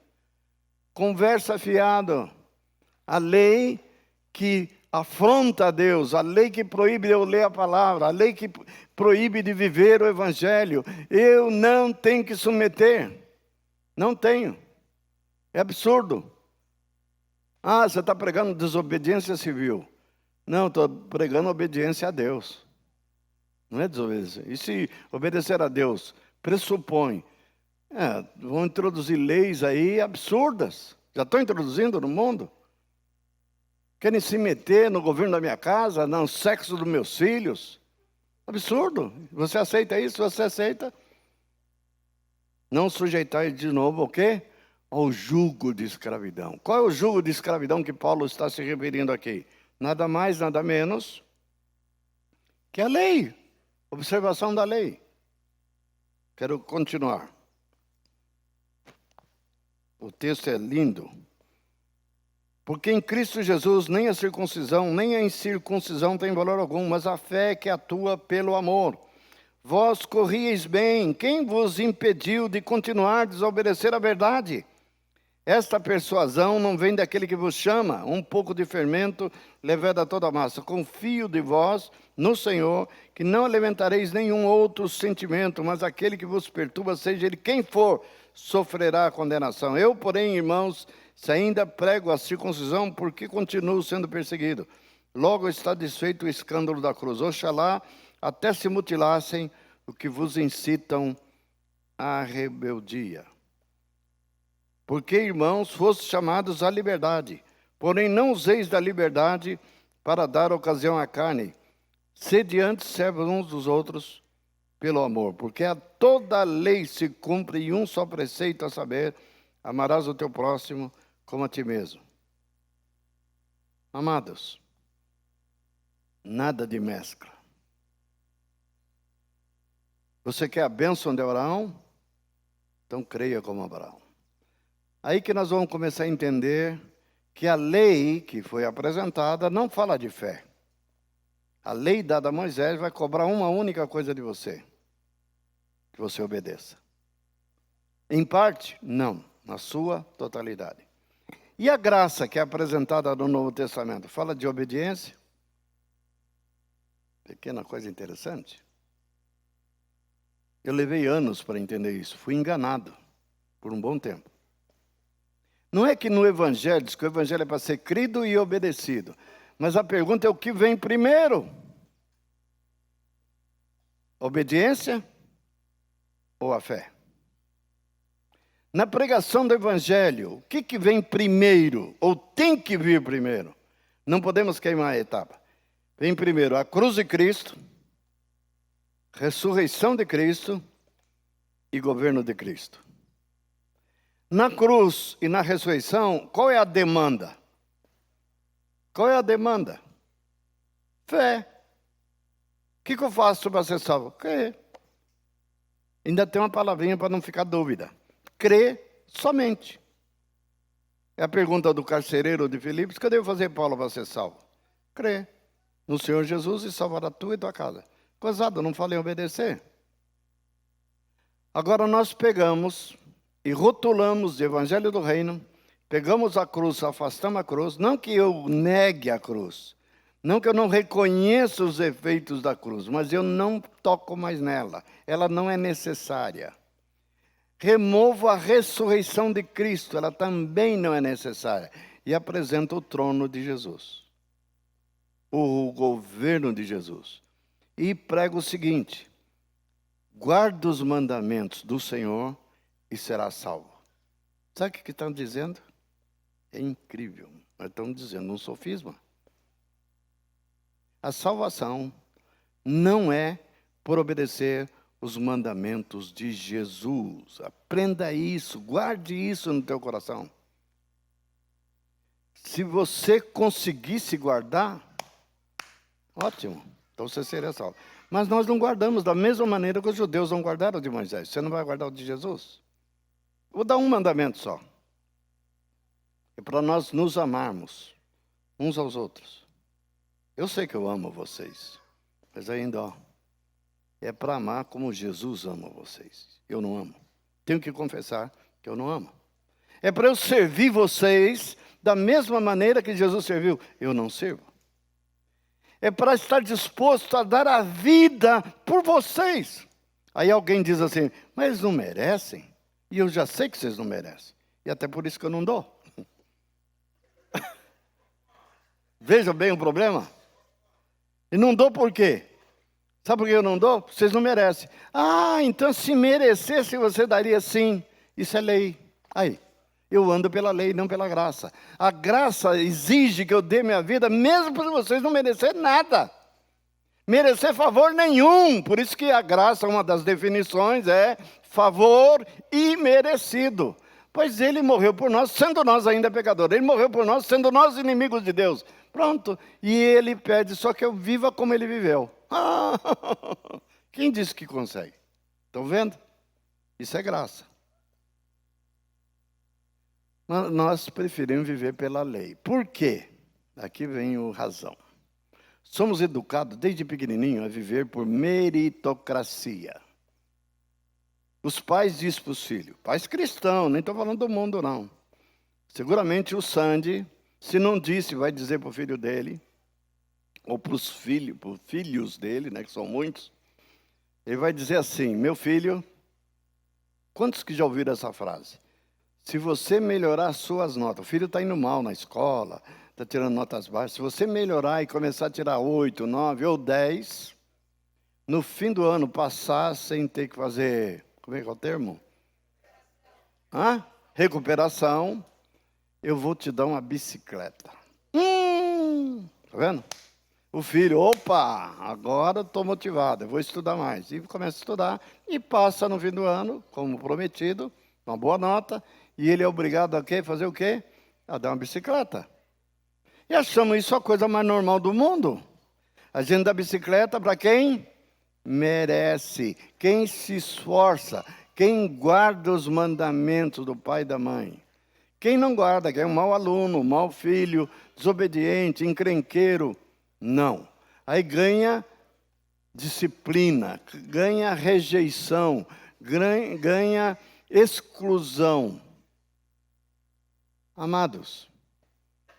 Conversa fiado. A lei que afronta a Deus, a lei que proíbe de eu ler a palavra, a lei que proíbe de viver o evangelho. Eu não tenho que submeter. Não tenho. É absurdo. Você está pregando desobediência civil. Não, estou pregando obediência a Deus. Não é desobedecer. E se obedecer a Deus pressupõe, vão introduzir leis aí absurdas. Já estão introduzindo no mundo. Querem se meter no governo da minha casa, no sexo dos meus filhos. Absurdo. Você aceita isso? Você aceita? Não sujeitar de novo o quê? Ao jugo de escravidão. Qual é o jugo de escravidão que Paulo está se referindo aqui? Nada mais, nada menos que a lei. Observação da lei. Quero continuar. O texto é lindo. Porque em Cristo Jesus nem a circuncisão, nem a incircuncisão tem valor algum, mas a fé que atua pelo amor. Vós corrieis bem, quem vos impediu de continuar a desobedecer a verdade? Esta persuasão não vem daquele que vos chama, um pouco de fermento levada a toda a massa. Confio de vós no Senhor, que não alimentareis nenhum outro sentimento, mas aquele que vos perturba, seja ele quem for, sofrerá a condenação. Eu, porém, irmãos, se ainda prego a circuncisão, porque continuo sendo perseguido. Logo está desfeito o escândalo da cruz. Oxalá até se mutilassem o que vos incitam à rebeldia. Porque, irmãos, fostes chamados à liberdade, porém não useis da liberdade para dar ocasião à carne. Sede antes servos uns dos outros pelo amor, porque toda a lei se cumpre em um só preceito, a saber, amarás o teu próximo como a ti mesmo. Amados, nada de mescla. Você quer a bênção de Abraão? Então creia como Abraão. Aí que nós vamos começar a entender que a lei que foi apresentada não fala de fé. A lei dada a Moisés vai cobrar uma única coisa de você: que você obedeça. Em parte, não, na sua totalidade. E a graça que é apresentada no Novo Testamento fala de obediência? Pequena coisa interessante. Eu levei anos para entender isso, fui enganado por um bom tempo. Não é que no Evangelho, diz que o Evangelho é para ser crido e obedecido. Mas a pergunta é o que vem primeiro? Obediência ou a fé? Na pregação do Evangelho, o que vem primeiro? Ou tem que vir primeiro? Não podemos queimar a etapa. Vem primeiro a cruz de Cristo, ressurreição de Cristo e governo de Cristo. Na cruz e na ressurreição, qual é a demanda? Qual é a demanda? Fé. O que eu faço para ser salvo? Crer. Ainda tem uma palavrinha para não ficar dúvida. Crer somente. É a pergunta do carcereiro de Filipos: o que eu devo fazer, Paulo, para ser salvo? Crer no Senhor Jesus e salvar a tua e tua casa. Coisado, não falei obedecer? Agora nós pegamos e rotulamos o Evangelho do Reino, pegamos a cruz, afastamos a cruz, não que eu negue a cruz, não que eu não reconheça os efeitos da cruz, mas eu não toco mais nela, ela não é necessária. Removo a ressurreição de Cristo, ela também não é necessária, e apresento o trono de Jesus, o governo de Jesus, e prego o seguinte: guarda os mandamentos do Senhor e será salvo. Sabe o que estão dizendo? É incrível. Nós estamos dizendo um sofisma. A salvação não é por obedecer os mandamentos de Jesus. Aprenda isso, guarde isso no teu coração. Se você conseguisse guardar, ótimo, então você seria salvo. Mas nós não guardamos da mesma maneira que os judeus não guardaram o de Moisés. Você não vai guardar o de Jesus? Vou dar um mandamento só. É para nós nos amarmos uns aos outros. Eu sei que eu amo vocês, mas ainda, é para amar como Jesus ama vocês. Eu não amo. Tenho que confessar que eu não amo. É para eu servir vocês da mesma maneira que Jesus serviu. Eu não sirvo. É para estar disposto a dar a vida por vocês. Aí alguém diz assim: mas eles não merecem. E eu já sei que vocês não merecem. E até por isso que eu não dou. Veja bem o problema. E não dou por quê? Sabe por que eu não dou? Vocês não merecem. Ah, então se merecesse você daria sim. Isso é lei. Aí, eu ando pela lei, não pela graça. A graça exige que eu dê minha vida, mesmo para vocês não merecerem nada. Merecer favor nenhum. Por isso que a graça, uma das definições é favor imerecido. Pois ele morreu por nós, sendo nós ainda pecadores. Ele morreu por nós, sendo nós inimigos de Deus. Pronto. E ele pede só que eu viva como ele viveu. Quem disse que consegue? Estão vendo? Isso é graça. Nós preferimos viver pela lei. Por quê? Aqui vem a razão. Somos educados desde pequenininho a viver por meritocracia. Os pais dizem para os filhos, pais cristãos, nem estou falando do mundo não. Seguramente o Sandy, se não disse, vai dizer para o filho dele, ou para os filhos dele, né, que são muitos, ele vai dizer assim: meu filho, quantos que já ouviram essa frase? Se você melhorar as suas notas, o filho está indo mal na escola, está tirando notas baixas, se você melhorar e começar a tirar 8, 9 ou 10, no fim do ano passar sem ter que fazer, como é que é o termo? Recuperação, eu vou te dar uma bicicleta. Tá vendo? O filho, opa, agora estou motivado, eu vou estudar mais. E começa a estudar e passa no fim do ano, como prometido, uma boa nota, e ele é obrigado a quê? Fazer o quê? A dar uma bicicleta. E achamos isso a coisa mais normal do mundo. A gente dá bicicleta para quem merece, quem se esforça, quem guarda os mandamentos do pai e da mãe. Quem não guarda, quem é um mau aluno, um mau filho, desobediente, encrenqueiro, não. Aí ganha disciplina, ganha rejeição, ganha exclusão. Amados,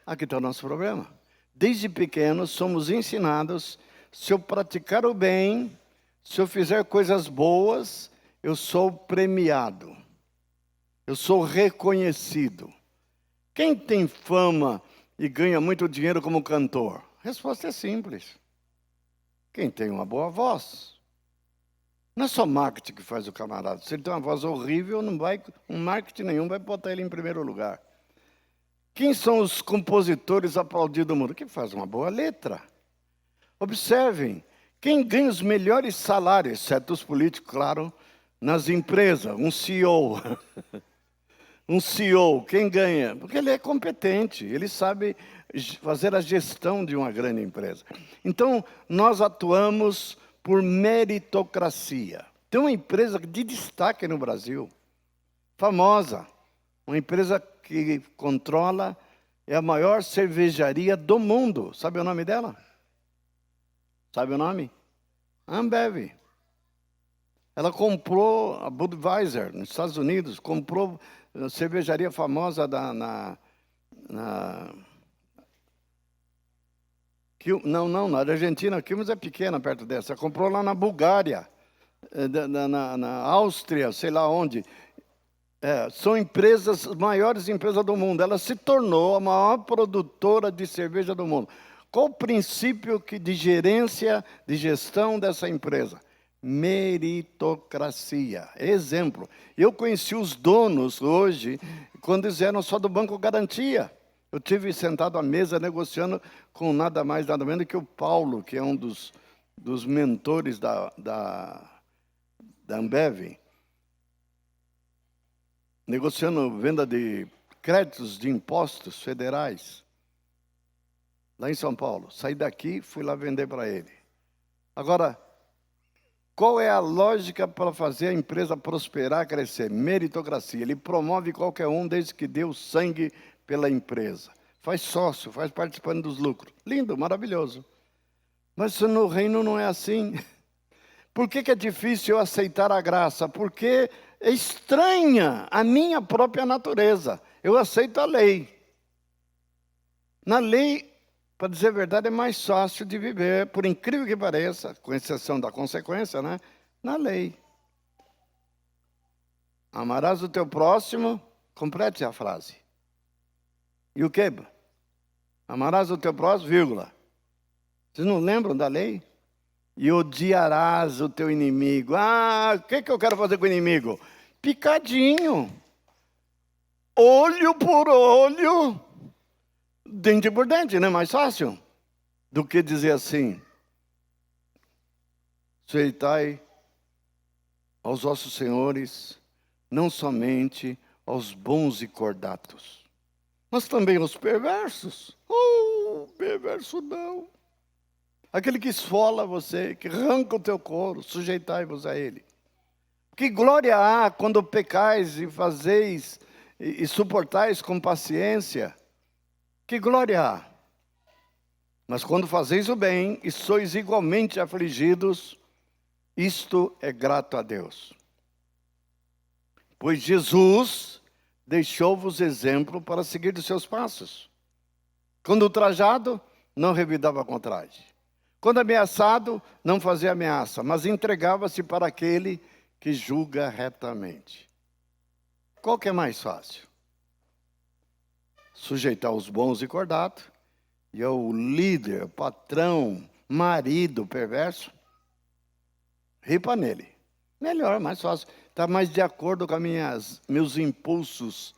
aqui está o nosso problema. Desde pequenos somos ensinados, se eu praticar o bem, se eu fizer coisas boas, eu sou premiado. Eu sou reconhecido. Quem tem fama e ganha muito dinheiro como cantor? A resposta é simples. Quem tem uma boa voz. Não é só marketing que faz o camarada. Se ele tem uma voz horrível, um marketing nenhum vai botar ele em primeiro lugar. Quem são os compositores aplaudidos do mundo? Quem faz uma boa letra. Observem, quem ganha os melhores salários, exceto os políticos, claro, nas empresas, um CEO. Um CEO, quem ganha? Porque ele é competente, ele sabe fazer a gestão de uma grande empresa. Então, nós atuamos por meritocracia. Tem uma empresa de destaque no Brasil, famosa, uma empresa que controla, é a maior cervejaria do mundo. Sabe o nome dela? Sabe o nome? Ambev. Ela comprou a Budweiser, nos Estados Unidos, comprou a cervejaria famosa na Argentina. Quilmes é pequena perto dessa. Comprou lá na Bulgária, na Áustria, sei lá onde. São empresas, as maiores empresas do mundo. Ela se tornou a maior produtora de cerveja do mundo. Qual o princípio de gerência, de gestão dessa empresa? Meritocracia. Exemplo. Eu conheci os donos hoje, quando eles eram só do Banco Garantia. Eu tive sentado à mesa negociando com nada mais, nada menos que o Paulo, que é um dos mentores da Ambev. Negociando venda de créditos de impostos federais, lá em São Paulo. Saí daqui, fui lá vender para ele. Agora, qual é a lógica para fazer a empresa prosperar, crescer? Meritocracia. Ele promove qualquer um desde que dê o sangue pela empresa. Faz sócio, faz participando dos lucros. Lindo, maravilhoso. Mas no reino não é assim. Por que é difícil eu aceitar a graça? Porque é estranha a minha própria natureza. Eu aceito a lei. Na lei, para dizer a verdade, é mais fácil de viver, por incrível que pareça, com exceção da consequência, né? Na lei. Amarás o teu próximo, complete a frase. E o quê? Amarás o teu próximo, vírgula. Vocês não lembram da lei? E odiarás o teu inimigo. O que eu quero fazer com o inimigo? Picadinho. Olho por olho, dente por dente, não é mais fácil do que dizer assim: sujeitai aos vossos senhores, não somente aos bons e cordatos, mas também aos perversos. Perverso não. Aquele que esfola você, que arranca o teu couro, sujeitai-vos a ele. Que glória há quando pecais e fazeis e suportais com paciência. Que glória há. Mas quando fazeis o bem e sois igualmente afligidos, isto é grato a Deus. Pois Jesus deixou-vos exemplo para seguir os seus passos. Quando ultrajado, não revidava com ultraje. Quando ameaçado, não fazia ameaça, mas entregava-se para aquele que julga retamente. Qual que é mais fácil? Sujeitar os bons e cordatos, e ao líder, patrão, marido perverso, ripa nele. Melhor, mais fácil. Está mais de acordo com meus impulsos.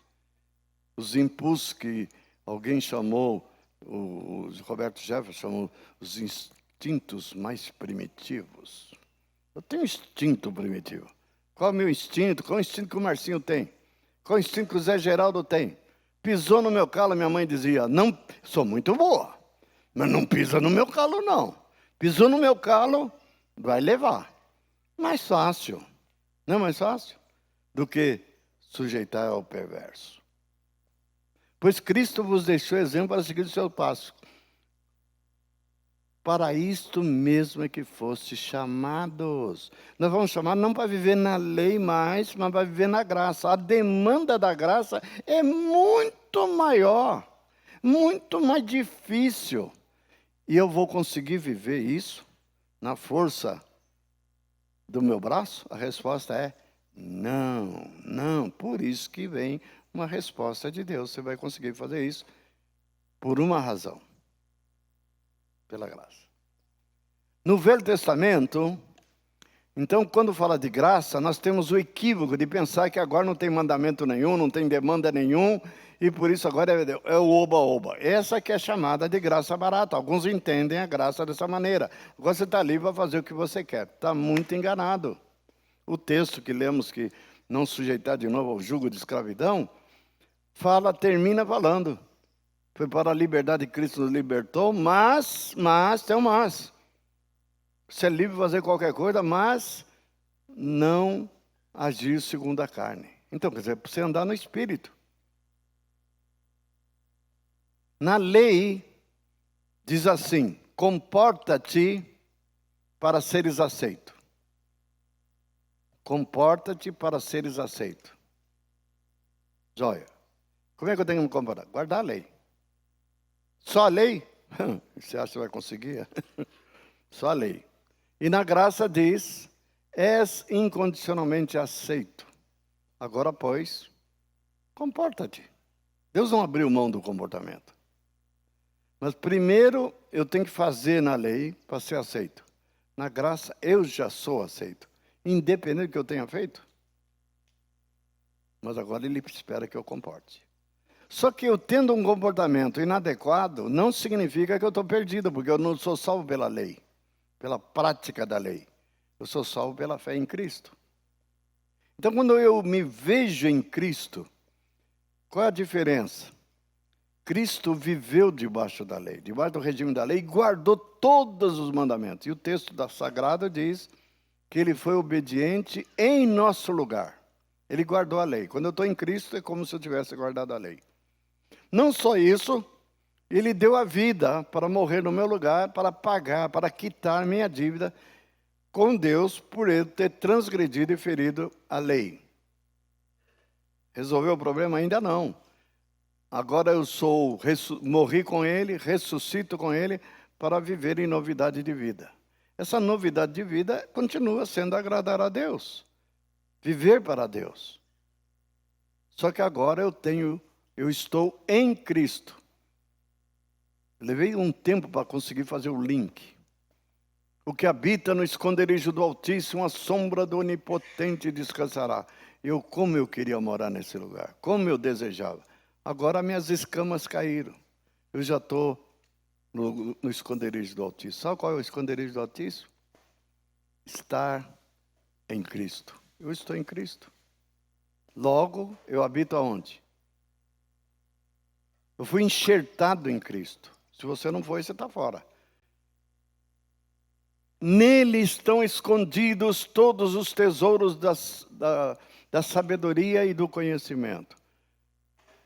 Os impulsos que alguém chamou o Roberto Jefferson chama os instintos mais primitivos. Eu tenho instinto primitivo. Qual é o meu instinto? Qual é o instinto que o Marcinho tem? Qual é o instinto que o Zé Geraldo tem? Pisou no meu calo, minha mãe dizia, não, sou muito boa, mas não pisa no meu calo, não. Pisou no meu calo, vai levar. Mais fácil. Não é mais fácil do que sujeitar ao perverso. Pois Cristo vos deixou exemplo para seguir o seu passo. Para isto mesmo é que foste chamados. Nós vamos chamar não para viver na lei mais, mas para viver na graça. A demanda da graça é muito maior, muito mais difícil. E eu vou conseguir viver isso na força do meu braço? A resposta é não, não. Por isso que vem uma resposta de Deus. Você vai conseguir fazer isso por uma razão. Pela graça. No Velho Testamento, então, quando fala de graça, nós temos o equívoco de pensar que agora não tem mandamento nenhum, não tem demanda nenhum, e por isso agora é o oba-oba. Essa que é chamada de graça barata. Alguns entendem a graça dessa maneira. Agora você está livre para fazer o que você quer. Está muito enganado. O texto que lemos, que não sujeitar de novo ao jugo de escravidão, termina falando. Foi para a liberdade que Cristo nos libertou, mas, tem um mas. Você é livre de fazer qualquer coisa, mas não agir segundo a carne. Então, quer dizer, para você andar no Espírito. Na lei, diz assim, comporta-te para seres aceito. Comporta-te para seres aceito. Joia. Como é que eu tenho que me comportar? Guardar a lei. Só a lei? Você acha que vai conseguir? Só a lei. E na graça diz, és incondicionalmente aceito. Agora, pois, comporta-te. Deus não abriu mão do comportamento. Mas primeiro eu tenho que fazer na lei para ser aceito. Na graça eu já sou aceito, independente do que eu tenha feito. Mas agora ele espera que eu comporte. Só que eu tendo um comportamento inadequado, não significa que eu estou perdido, porque eu não sou salvo pela lei, pela prática da lei. Eu sou salvo pela fé em Cristo. Então, quando eu me vejo em Cristo, qual é a diferença? Cristo viveu debaixo da lei, debaixo do regime da lei, e guardou todos os mandamentos. E o texto da Sagrada diz que ele foi obediente em nosso lugar. Ele guardou a lei. Quando eu estou em Cristo, é como se eu tivesse guardado a lei. Não só isso, ele deu a vida para morrer no meu lugar, para pagar, para quitar minha dívida com Deus, por ele ter transgredido e ferido a lei. Resolveu o problema? Ainda não. Agora eu morri com ele, ressuscito com ele, para viver em novidade de vida. Essa novidade de vida continua sendo agradar a Deus. Viver para Deus. Só que agora eu estou em Cristo. Levei um tempo para conseguir fazer o link. O que habita no esconderijo do Altíssimo, a sombra do Onipotente descansará. Como eu queria morar nesse lugar, como eu desejava. Agora minhas escamas caíram. Eu já estou no esconderijo do Altíssimo. Sabe qual é o esconderijo do Altíssimo? Estar em Cristo. Eu estou em Cristo. Logo, eu habito aonde? Eu fui enxertado em Cristo. Se você não foi, você está fora. Nele estão escondidos todos os tesouros da sabedoria e do conhecimento.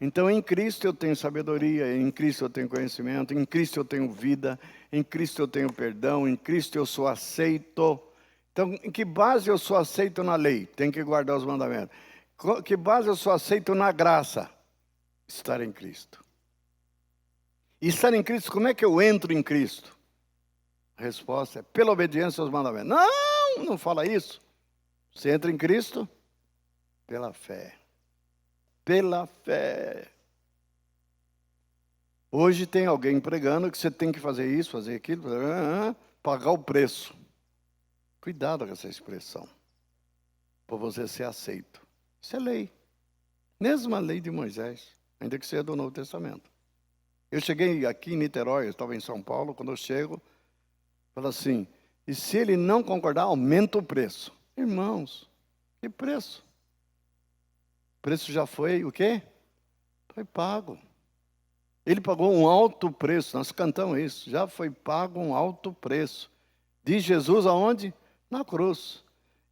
Então, em Cristo eu tenho sabedoria, em Cristo eu tenho conhecimento, em Cristo eu tenho vida, em Cristo eu tenho perdão, em Cristo eu sou aceito. Então, em que base eu sou aceito na lei? Tem que guardar os mandamentos. Que base eu sou aceito na graça? Estar em Cristo. E estar em Cristo, como é que eu entro em Cristo? A resposta é pela obediência aos mandamentos. Não, não fala isso. Você entra em Cristo pela fé. Pela fé. Hoje tem alguém pregando que você tem que fazer isso, fazer aquilo, pagar o preço. Cuidado com essa expressão. Para você ser aceito. Isso é lei. Mesma lei de Moisés, ainda que seja do Novo Testamento. Eu cheguei aqui em Niterói, eu estava em São Paulo, quando eu chego, falo assim, e se ele não concordar, aumenta o preço. Irmãos, que preço? O preço já foi o quê? Foi pago. Ele pagou um alto preço, nós cantamos isso, já foi pago um alto preço. De Jesus aonde? Na cruz.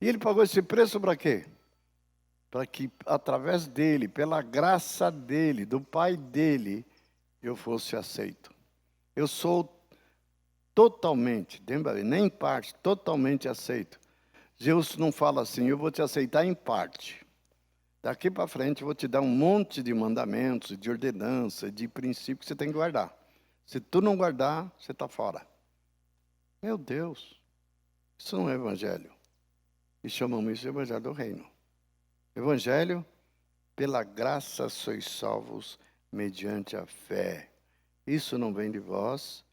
E ele pagou esse preço para quê? Para que através dele, pela graça dele, do Pai dele, eu fosse aceito. Eu sou totalmente, nem em parte, totalmente aceito. Deus não fala assim, eu vou te aceitar em parte. Daqui para frente eu vou te dar um monte de mandamentos, de ordenanças, de princípios que você tem que guardar. Se tu não guardar, você está fora. Meu Deus, isso não é evangelho. E chamamos isso de evangelho do reino. Evangelho, pela graça sois salvos mediante a fé. Isso não vem de vós,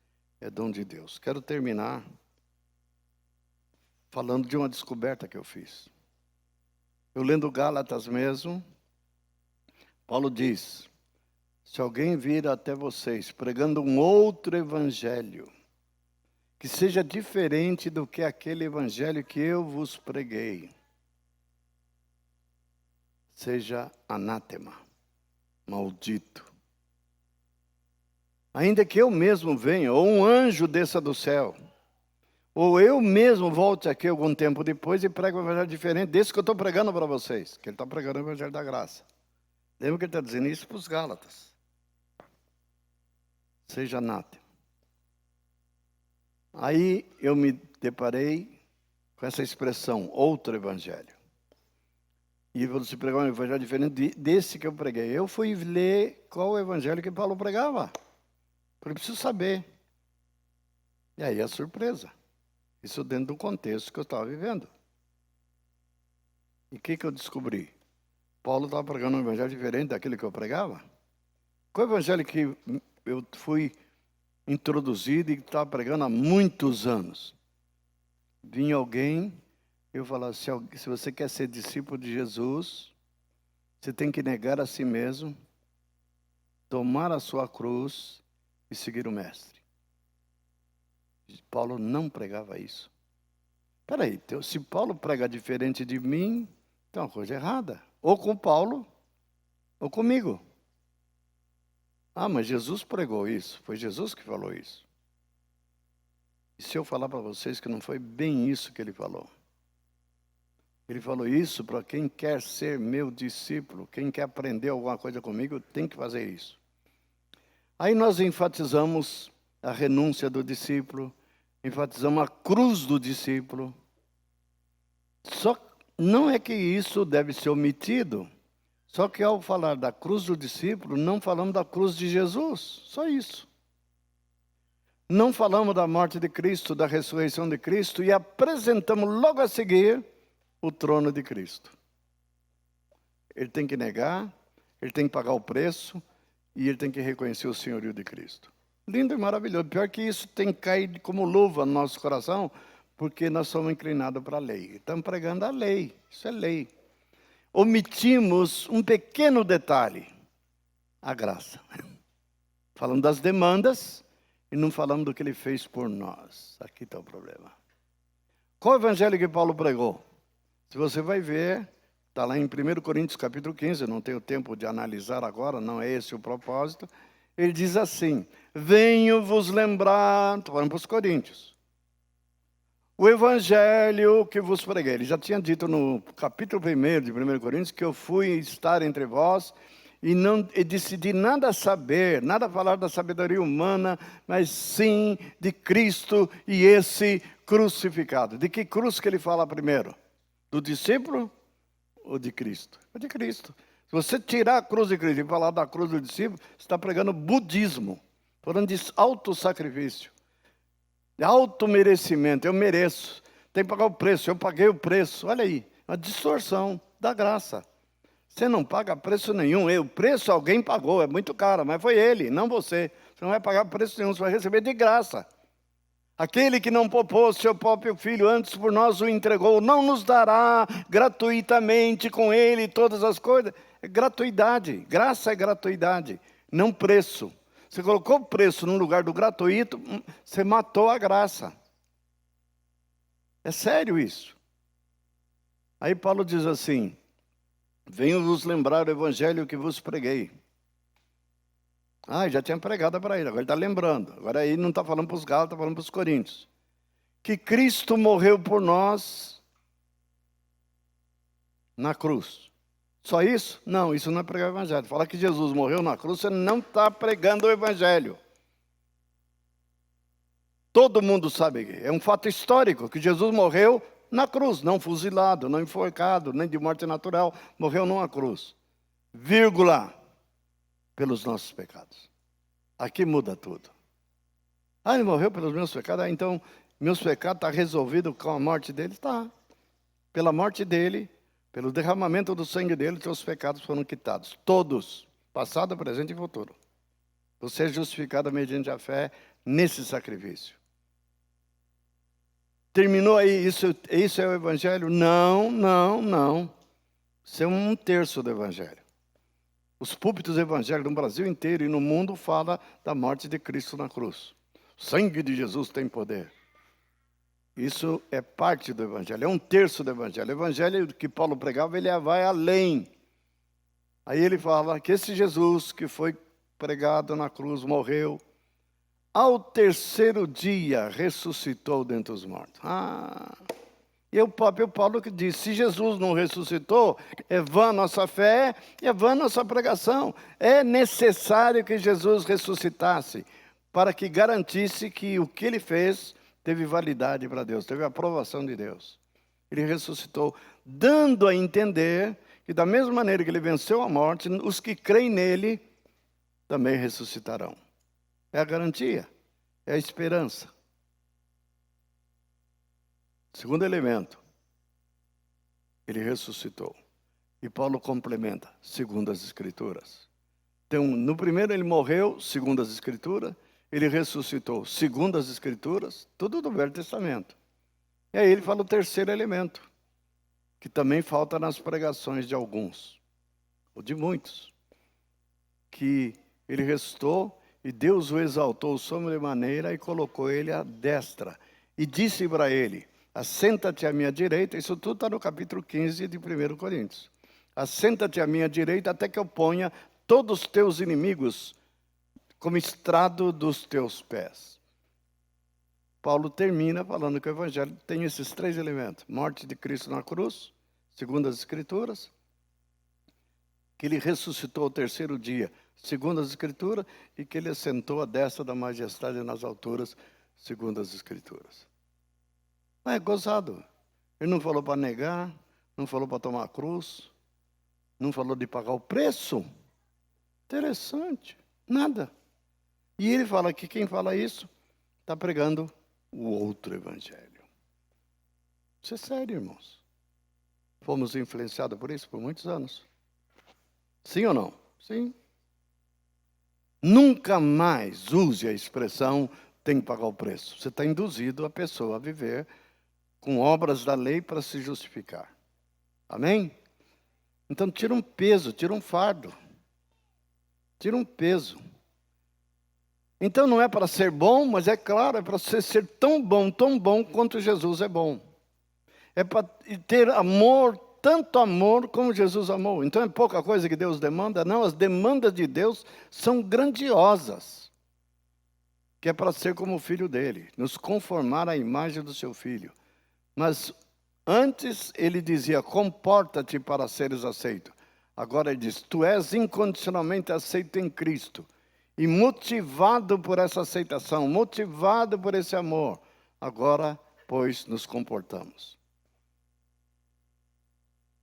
é dom de Deus. Quero terminar falando de uma descoberta que eu fiz. Eu lendo Gálatas mesmo, Paulo diz, se alguém vir até vocês pregando um outro evangelho, que seja diferente do que aquele evangelho que eu vos preguei, seja anátema, maldito. Ainda que eu mesmo venha, ou um anjo desça do céu, ou eu mesmo volte aqui algum tempo depois e pregue um evangelho diferente desse que eu estou pregando para vocês, que ele está pregando o evangelho da graça. Lembra que ele está dizendo isso para os Gálatas. Seja anátema. Aí eu me deparei com essa expressão, outro evangelho. E você pregar um evangelho diferente desse que eu preguei. Eu fui ler qual o evangelho que Paulo pregava. Porque eu preciso saber. E aí a surpresa. Isso dentro do contexto que eu estava vivendo. E o que eu descobri? Paulo estava pregando um evangelho diferente daquele que eu pregava. Qual evangelho que eu fui introduzido e estava pregando há muitos anos? Vinha alguém, eu falava, se você quer ser discípulo de Jesus, você tem que negar a si mesmo, tomar a sua cruz e seguir o Mestre. Paulo não pregava isso. Espera aí, se Paulo prega diferente de mim, tem uma coisa errada. Ou com Paulo, ou comigo. Ah, mas Jesus pregou isso. Foi Jesus que falou isso. E se eu falar para vocês que não foi bem isso que ele falou? Ele falou isso para quem quer ser meu discípulo, quem quer aprender alguma coisa comigo, tem que fazer isso. Aí nós enfatizamos a renúncia do discípulo, enfatizamos a cruz do discípulo. Só não é que isso deve ser omitido, só que ao falar da cruz do discípulo, não falamos da cruz de Jesus, só isso. Não falamos da morte de Cristo, da ressurreição de Cristo, e apresentamos logo a seguir o trono de Cristo. Ele tem que negar, ele tem que pagar o preço, e ele tem que reconhecer o senhorio de Cristo. Lindo e maravilhoso. Pior que isso tem caído como luva no nosso coração, porque nós somos inclinados para a lei. Estamos pregando a lei, isso é lei. Omitimos um pequeno detalhe, a graça. Falando das demandas e não falando do que ele fez por nós. Aqui está o problema. Qual o evangelho que Paulo pregou? Se você vai ver, está lá em 1 Coríntios capítulo 15, não tenho tempo de analisar agora, não é esse o propósito. Ele diz assim, venho vos lembrar, estou falando para os coríntios, o evangelho que vos preguei. Ele já tinha dito no capítulo 1 de 1 Coríntios que eu fui estar entre vós e decidi nada saber, nada falar da sabedoria humana, mas sim de Cristo e esse crucificado. De que cruz que ele fala primeiro? Do discípulo ou de Cristo? É de Cristo. Se você tirar a cruz de Cristo e falar da cruz do discípulo, você está pregando budismo. Falando de autossacrifício, de automerecimento. Eu mereço, tem que pagar o preço, eu paguei o preço. Olha aí, uma distorção da graça. Você não paga preço nenhum. O preço alguém pagou, é muito caro, mas foi ele, não você. Você não vai pagar preço nenhum, você vai receber de graça. Aquele que não poupou seu próprio filho, antes por nós o entregou, não nos dará gratuitamente com ele todas as coisas? É gratuidade, graça é gratuidade, não preço. Você colocou o preço no lugar do gratuito, você matou a graça. É sério isso. Aí Paulo diz assim: venho vos lembrar o evangelho que vos preguei. Já tinha pregado para ele, agora ele está lembrando. Agora ele não está falando para os Gálatas, está falando para os Coríntios. Que Cristo morreu por nós na cruz. Só isso? Não, isso não é pregar o evangelho. Falar que Jesus morreu na cruz, você não está pregando o evangelho. Todo mundo sabe, é um fato histórico, que Jesus morreu na cruz, não fuzilado, não enforcado, nem de morte natural, morreu numa cruz. Vírgula, pelos nossos pecados. Aqui muda tudo. Ele morreu pelos meus pecados, então meus pecados estão resolvidos com a morte dele? Está. Pela morte dele, pelo derramamento do sangue dele, teus pecados foram quitados. Todos, passado, presente e futuro. Você é justificado mediante a fé nesse sacrifício. Terminou aí, isso é o evangelho? Não. Isso é um terço do evangelho. Os púlpitos evangélicos no Brasil inteiro e no mundo falam da morte de Cristo na cruz. O sangue de Jesus tem poder. Isso é parte do evangelho, é um terço do evangelho. O evangelho que Paulo pregava, ele vai além. Aí ele fala que esse Jesus que foi pregado na cruz, morreu, ao terceiro dia ressuscitou dentre os mortos. E o próprio Paulo que diz: se Jesus não ressuscitou, é vã nossa fé, é vã nossa pregação. É necessário que Jesus ressuscitasse, para que garantisse que o que ele fez teve validade para Deus, teve aprovação de Deus. Ele ressuscitou, dando a entender que da mesma maneira que ele venceu a morte, os que creem nele também ressuscitarão. É a garantia, é a esperança. Segundo elemento, ele ressuscitou. E Paulo complementa, segundo as Escrituras. Então, no primeiro ele morreu, segundo as Escrituras. Ele ressuscitou, segundo as Escrituras, tudo do Velho Testamento. E aí ele fala o terceiro elemento, que também falta nas pregações de alguns, ou de muitos, que ele ressuscitou e Deus o exaltou sobremaneira e colocou ele à destra. E disse para ele: assenta-te à minha direita. Isso tudo está no capítulo 15 de 1 Coríntios. Assenta-te à minha direita até que eu ponha todos os teus inimigos como estrado dos teus pés. Paulo termina falando que o evangelho tem esses três elementos: morte de Cristo na cruz, segundo as Escrituras, que ele ressuscitou ao terceiro dia, segundo as Escrituras, e que ele assentou à destra da majestade nas alturas, segundo as Escrituras. É gozado. Ele não falou para negar, não falou para tomar a cruz, não falou de pagar o preço. Interessante. Nada. E ele fala que quem fala isso está pregando o outro evangelho. Isso é sério, irmãos. Fomos influenciados por isso por muitos anos. Sim ou não? Sim. Nunca mais use a expressão tem que pagar o preço. Você está induzido a pessoa a viver com obras da lei para se justificar. Amém? Então tira um peso, tira um fardo. Tira um peso. Então não é para ser bom, mas é claro, é para você ser tão bom quanto Jesus é bom. É para ter amor, tanto amor como Jesus amou. Então é pouca coisa que Deus demanda? Não, as demandas de Deus são grandiosas. Que é para ser como o filho dele, nos conformar à imagem do seu filho. Mas antes ele dizia: comporta-te para seres aceito. Agora ele diz: tu és incondicionalmente aceito em Cristo. E motivado por essa aceitação, motivado por esse amor, agora, pois, nos comportamos.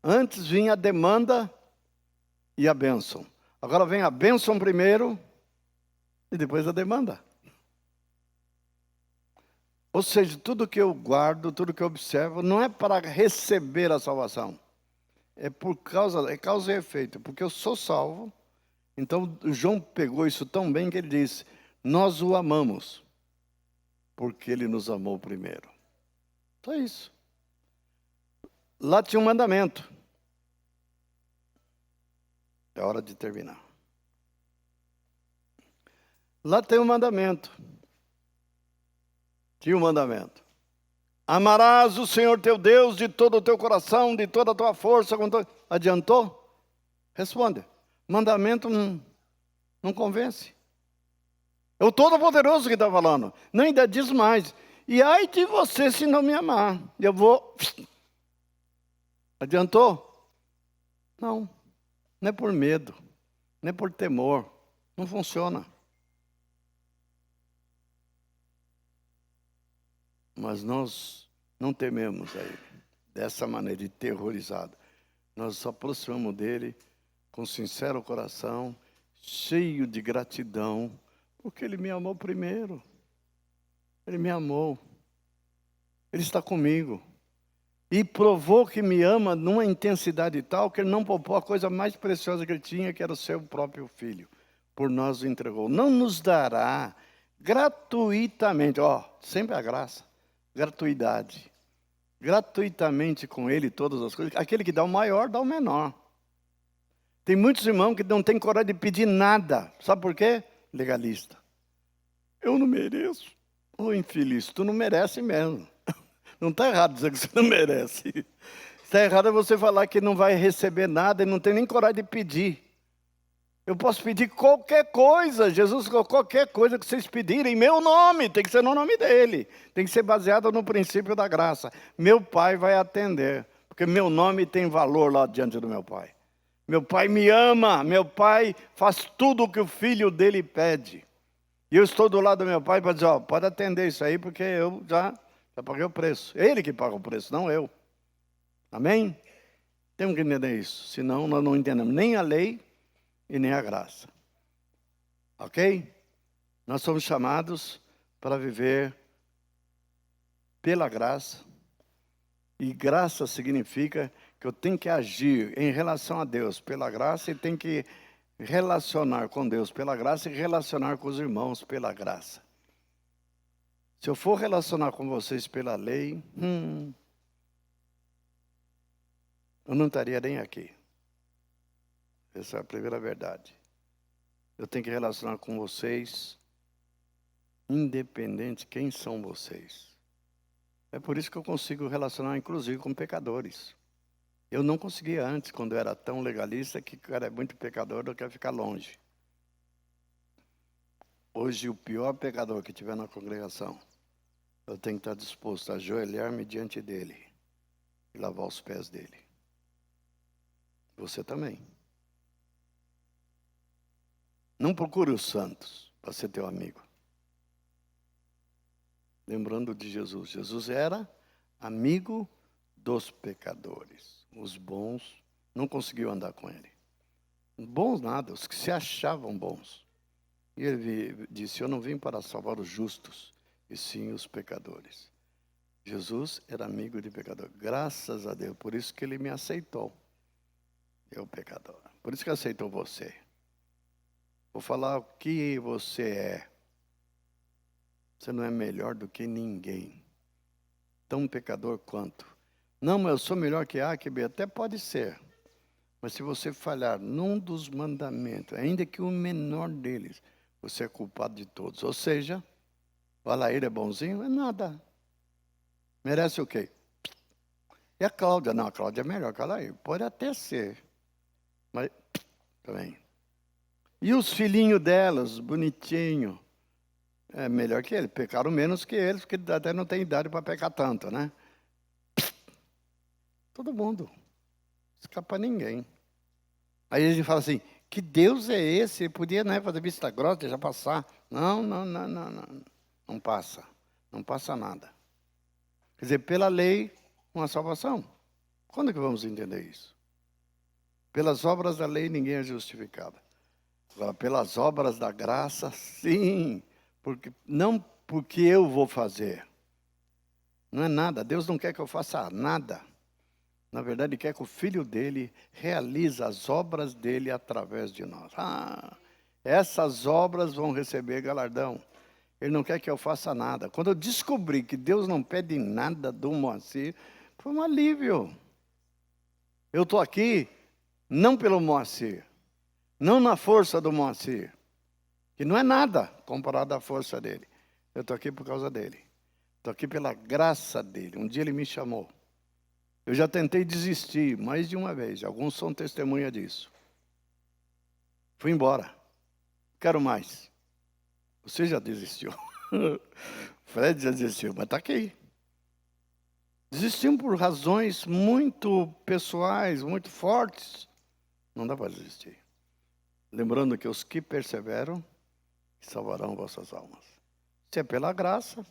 Antes vinha a demanda e a bênção. Agora vem a bênção primeiro e depois a demanda. Ou seja, tudo que eu guardo, tudo que eu observo, não é para receber a salvação. É causa e efeito. Porque eu sou salvo. Então, João pegou isso tão bem que ele disse: nós o amamos, porque ele nos amou primeiro. Só isso. Lá tinha um mandamento. É hora de terminar. Lá tem um mandamento. Tinha um mandamento. Amarás o Senhor teu Deus de todo o teu coração, de toda a tua força. Adiantou? Responde. Mandamento não convence. É o Todo-Poderoso que está falando. Não, ainda diz mais. E ai de você se não me amar. Eu vou... Adiantou? Não. Não é por medo. Não é por temor. Não funciona. Mas nós não tememos a Ele. Dessa maneira, de terrorizado. Nós nos aproximamos dEle com sincero coração, cheio de gratidão, porque Ele me amou primeiro. Ele me amou. Ele está comigo. E provou que me ama numa intensidade tal que Ele não poupou a coisa mais preciosa que Ele tinha, que era o seu próprio Filho. Por nós o entregou. Não nos dará gratuitamente, sempre a graça, gratuidade. Gratuitamente com Ele todas as coisas. Aquele que dá o maior, dá o menor. Tem muitos irmãos que não têm coragem de pedir nada. Sabe por quê? Legalista. Eu não mereço. Ô infeliz, tu não merece mesmo. Não está errado dizer que você não merece. Está errado é você falar que não vai receber nada e não tem nem coragem de pedir. Eu posso pedir qualquer coisa. Jesus falou, qualquer coisa que vocês pedirem, em meu nome, tem que ser no nome dele. Tem que ser baseado no princípio da graça. Meu Pai vai atender, porque meu nome tem valor lá diante do meu Pai. Meu Pai me ama, meu Pai faz tudo o que o Filho dele pede. E eu estou do lado do meu Pai para dizer, pode atender isso aí, porque eu já paguei o preço. É Ele que paga o preço, não eu. Amém? Temos que entender isso, senão nós não entendemos nem a lei e nem a graça. Ok? Nós somos chamados para viver pela graça. E graça significa que eu tenho que agir em relação a Deus pela graça e tenho que relacionar com Deus pela graça e relacionar com os irmãos pela graça. Se eu for relacionar com vocês pela lei, eu não estaria nem aqui. Essa é a primeira verdade. Eu tenho que relacionar com vocês, independente de quem são vocês. É por isso que eu consigo relacionar, inclusive, com pecadores. Eu não conseguia antes, quando eu era tão legalista, que o cara é muito pecador, eu quero ficar longe. Hoje, o pior pecador que tiver na congregação, eu tenho que estar disposto a ajoelhar-me diante dele e lavar os pés dele. Você também. Não procure os santos para ser teu amigo. Lembrando de Jesus. Jesus era amigo dos pecadores. Os bons não conseguiam andar com ele. Bons nada, os que se achavam bons. E ele disse, eu não vim para salvar os justos, e sim os pecadores. Jesus era amigo de pecador. Graças a Deus, por isso que ele me aceitou. Eu, pecador. Por isso que aceitou você. Vou falar o que você é. Você não é melhor do que ninguém. Tão pecador quanto. Não, mas eu sou melhor que A, que B. Até pode ser. Mas se você falhar num dos mandamentos, ainda que o menor deles, você é culpado de todos. Ou seja, o Alair é bonzinho? É nada. Merece o quê? E a Cláudia? Não, a Cláudia é melhor que a Alair. Pode até ser. Mas também. E os filhinhos delas, bonitinho, é melhor que ele. Pecaram menos que eles, porque até não tem idade para pecar tanto, né? Todo mundo. Não escapa ninguém. Aí a gente fala assim, que Deus é esse? Ele podia, né, fazer vista grossa, já passar. Não. Não passa. Não passa nada. Quer dizer, pela lei, uma salvação. Quando que vamos entender isso? Pelas obras da lei, ninguém é justificado. Agora, pelas obras da graça, sim. Não porque eu vou fazer. Não é nada. Deus não quer que eu faça nada. Na verdade, quer que o Filho dele realize as obras dele através de nós. Essas obras vão receber galardão. Ele não quer que eu faça nada. Quando eu descobri que Deus não pede nada do Moacir, foi um alívio. Eu estou aqui não pelo Moacir, não na força do Moacir. que não é nada comparado à força dele. Eu estou aqui por causa dele. Estou aqui pela graça dele. Um dia ele me chamou. Eu já tentei desistir mais de uma vez. Alguns são testemunha disso. Fui embora. Quero mais. Você já desistiu. Fred já desistiu, mas está aqui. Desistimos por razões muito pessoais, muito fortes. Não dá para desistir. Lembrando que os que perseveram salvarão vossas almas. Se é pela graça,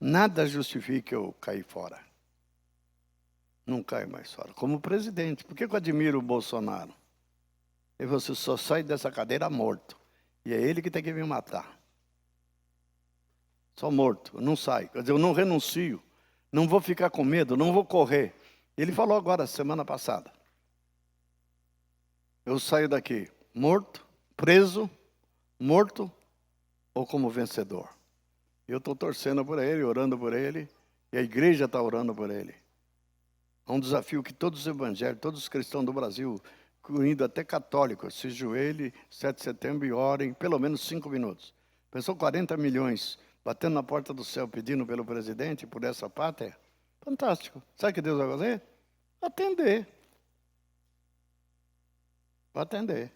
nada justifica eu cair fora. Não caio mais fora. Como presidente, por que eu admiro o Bolsonaro? E você só sai dessa cadeira morto. E é ele que tem que me matar. Só morto, eu não saio. Quer dizer, eu não renuncio. Não vou ficar com medo, não vou correr. Ele falou agora, semana passada. Eu saio daqui morto, preso, morto ou como vencedor. Eu estou torcendo por ele, orando por ele, e a igreja está orando por ele. É um desafio que todos os evangélicos, todos os cristãos do Brasil, incluindo até católicos, se joelhem 7 de setembro e orem pelo menos 5 minutos. Pensou 40 milhões batendo na porta do céu, pedindo pelo presidente, por essa pátria? Fantástico. Sabe o que Deus vai fazer? Atender. Vai atender.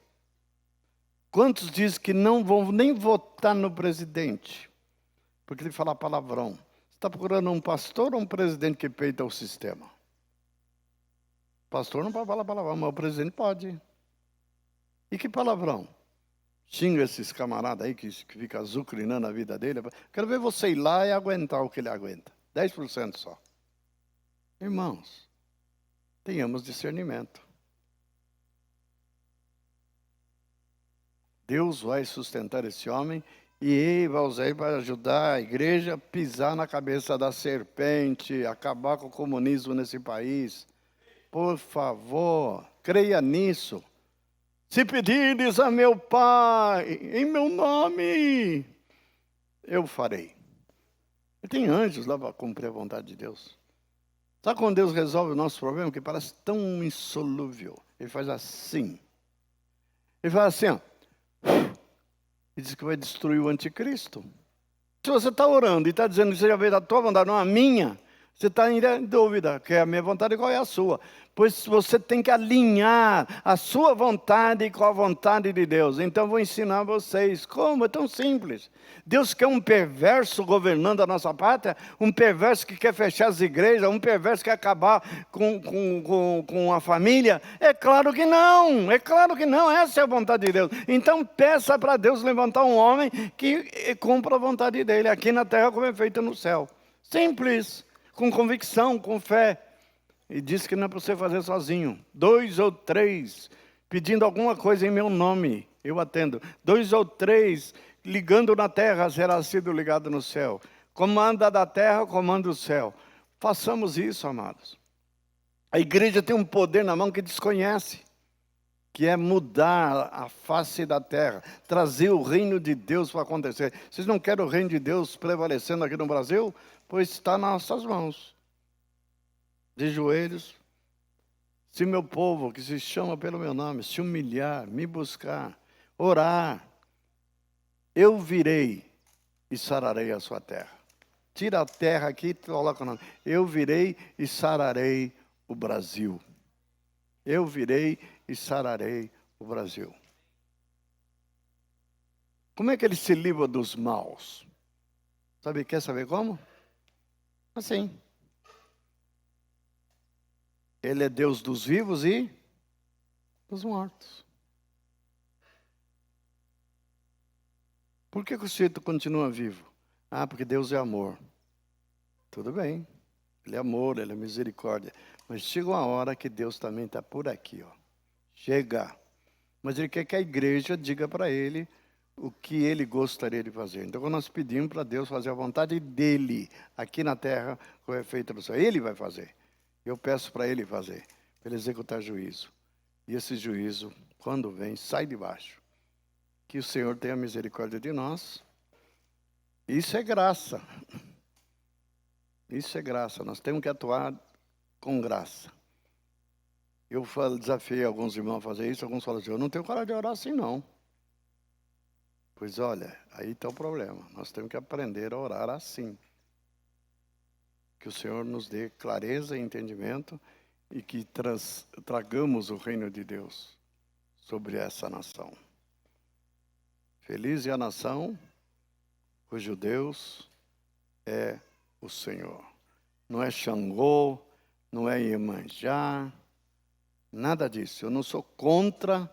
Quantos dizem que não vão nem votar no presidente? Porque ele fala palavrão. Você está procurando um pastor ou um presidente que peita o sistema? O pastor não pode falar palavrão, mas o presidente pode. E que palavrão? Xinga esses camaradas aí que fica azucrinando a vida dele. Quero ver você ir lá e aguentar o que ele aguenta. 10% só. Irmãos, tenhamos discernimento. Deus vai sustentar esse homem e ele vai usar ele para ajudar a igreja a pisar na cabeça da serpente, acabar com o comunismo nesse país. Por favor, creia nisso. Se pedires a meu Pai, em meu nome, eu farei. E tem anjos lá para cumprir a vontade de Deus. Sabe quando Deus resolve o nosso problema, que parece tão insolúvel? Ele faz assim. Ele faz assim, ó. E diz que vai destruir o anticristo. Se você está orando e está dizendo que seja feita a tua vontade, não a minha, você está em dúvida, que é a minha vontade e qual é a sua. Pois você tem que alinhar a sua vontade com a vontade de Deus. Então, vou ensinar vocês como, é tão simples. Deus quer um perverso governando a nossa pátria, um perverso que quer fechar as igrejas, um perverso que quer acabar com a família. É claro que não, essa é a vontade de Deus. Então, peça para Deus levantar um homem que cumpra a vontade dele, aqui na terra como é feito no céu. Simples, com convicção, com fé. E diz que não é para você fazer sozinho. 2 ou 3, pedindo alguma coisa em meu nome, eu atendo. 2 ou 3, ligando na terra, será sido ligado no céu. Comanda da terra, comanda o céu. Façamos isso, amados. A igreja tem um poder na mão que desconhece, que é mudar a face da terra, trazer o reino de Deus para acontecer. Vocês não querem o reino de Deus prevalecendo aqui no Brasil? Pois está nas nossas mãos. De joelhos, se meu povo, que se chama pelo meu nome, se humilhar, me buscar, orar, eu virei e sararei a sua terra. Tira a terra aqui e coloca o nome. Eu virei e sararei o Brasil. Eu virei e sararei o Brasil. Como é que ele se livra dos maus? Quer saber como? Assim. Ele é Deus dos vivos e dos mortos. Por que o sujeito continua vivo? Ah, porque Deus é amor. Tudo bem. Ele é amor, Ele é misericórdia. Mas chega uma hora que Deus também está por aqui. Chega. Mas Ele quer que a igreja diga para Ele o que Ele gostaria de fazer. Então, quando nós pedimos para Deus fazer a vontade dEle, aqui na terra, como é feito no céu, Ele vai fazer. Eu peço para Ele fazer, para Ele executar juízo. E esse juízo, quando vem, sai de baixo. Que o Senhor tenha misericórdia de nós. Isso é graça. Isso é graça. Nós temos que atuar com graça. Eu desafiei alguns irmãos a fazer isso. Alguns falam assim, eu não tenho coragem de orar assim, não. Pois olha, aí está o problema. Nós temos que aprender a orar assim. Que o Senhor nos dê clareza e entendimento e que tragamos o reino de Deus sobre essa nação. Feliz é a nação cujo Deus é o Senhor. Não é Xangô, não é Iemanjá, nada disso. Eu não sou contra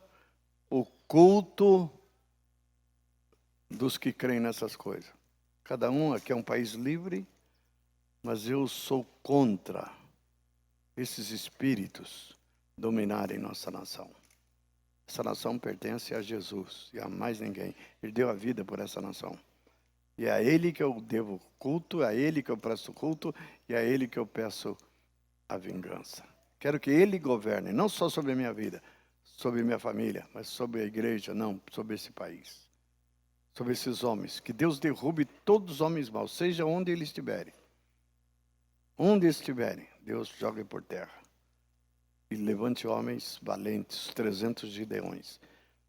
o culto dos que creem nessas coisas. Cada um aqui é um país livre, mas eu sou contra esses espíritos dominarem nossa nação. Essa nação pertence a Jesus e a mais ninguém. Ele deu a vida por essa nação. E é a Ele que eu devo culto, é a Ele que eu presto culto e é a Ele que eu peço a vingança. Quero que Ele governe, não só sobre a minha vida, sobre a minha família, mas sobre a igreja, não, sobre esse país. Sobre esses homens. Que Deus derrube todos os homens maus, seja onde eles estiverem. Onde estiverem, Deus jogue por terra. E levante homens valentes, 300 gideões,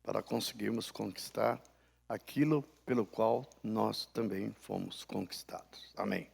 para conseguirmos conquistar aquilo pelo qual nós também fomos conquistados. Amém.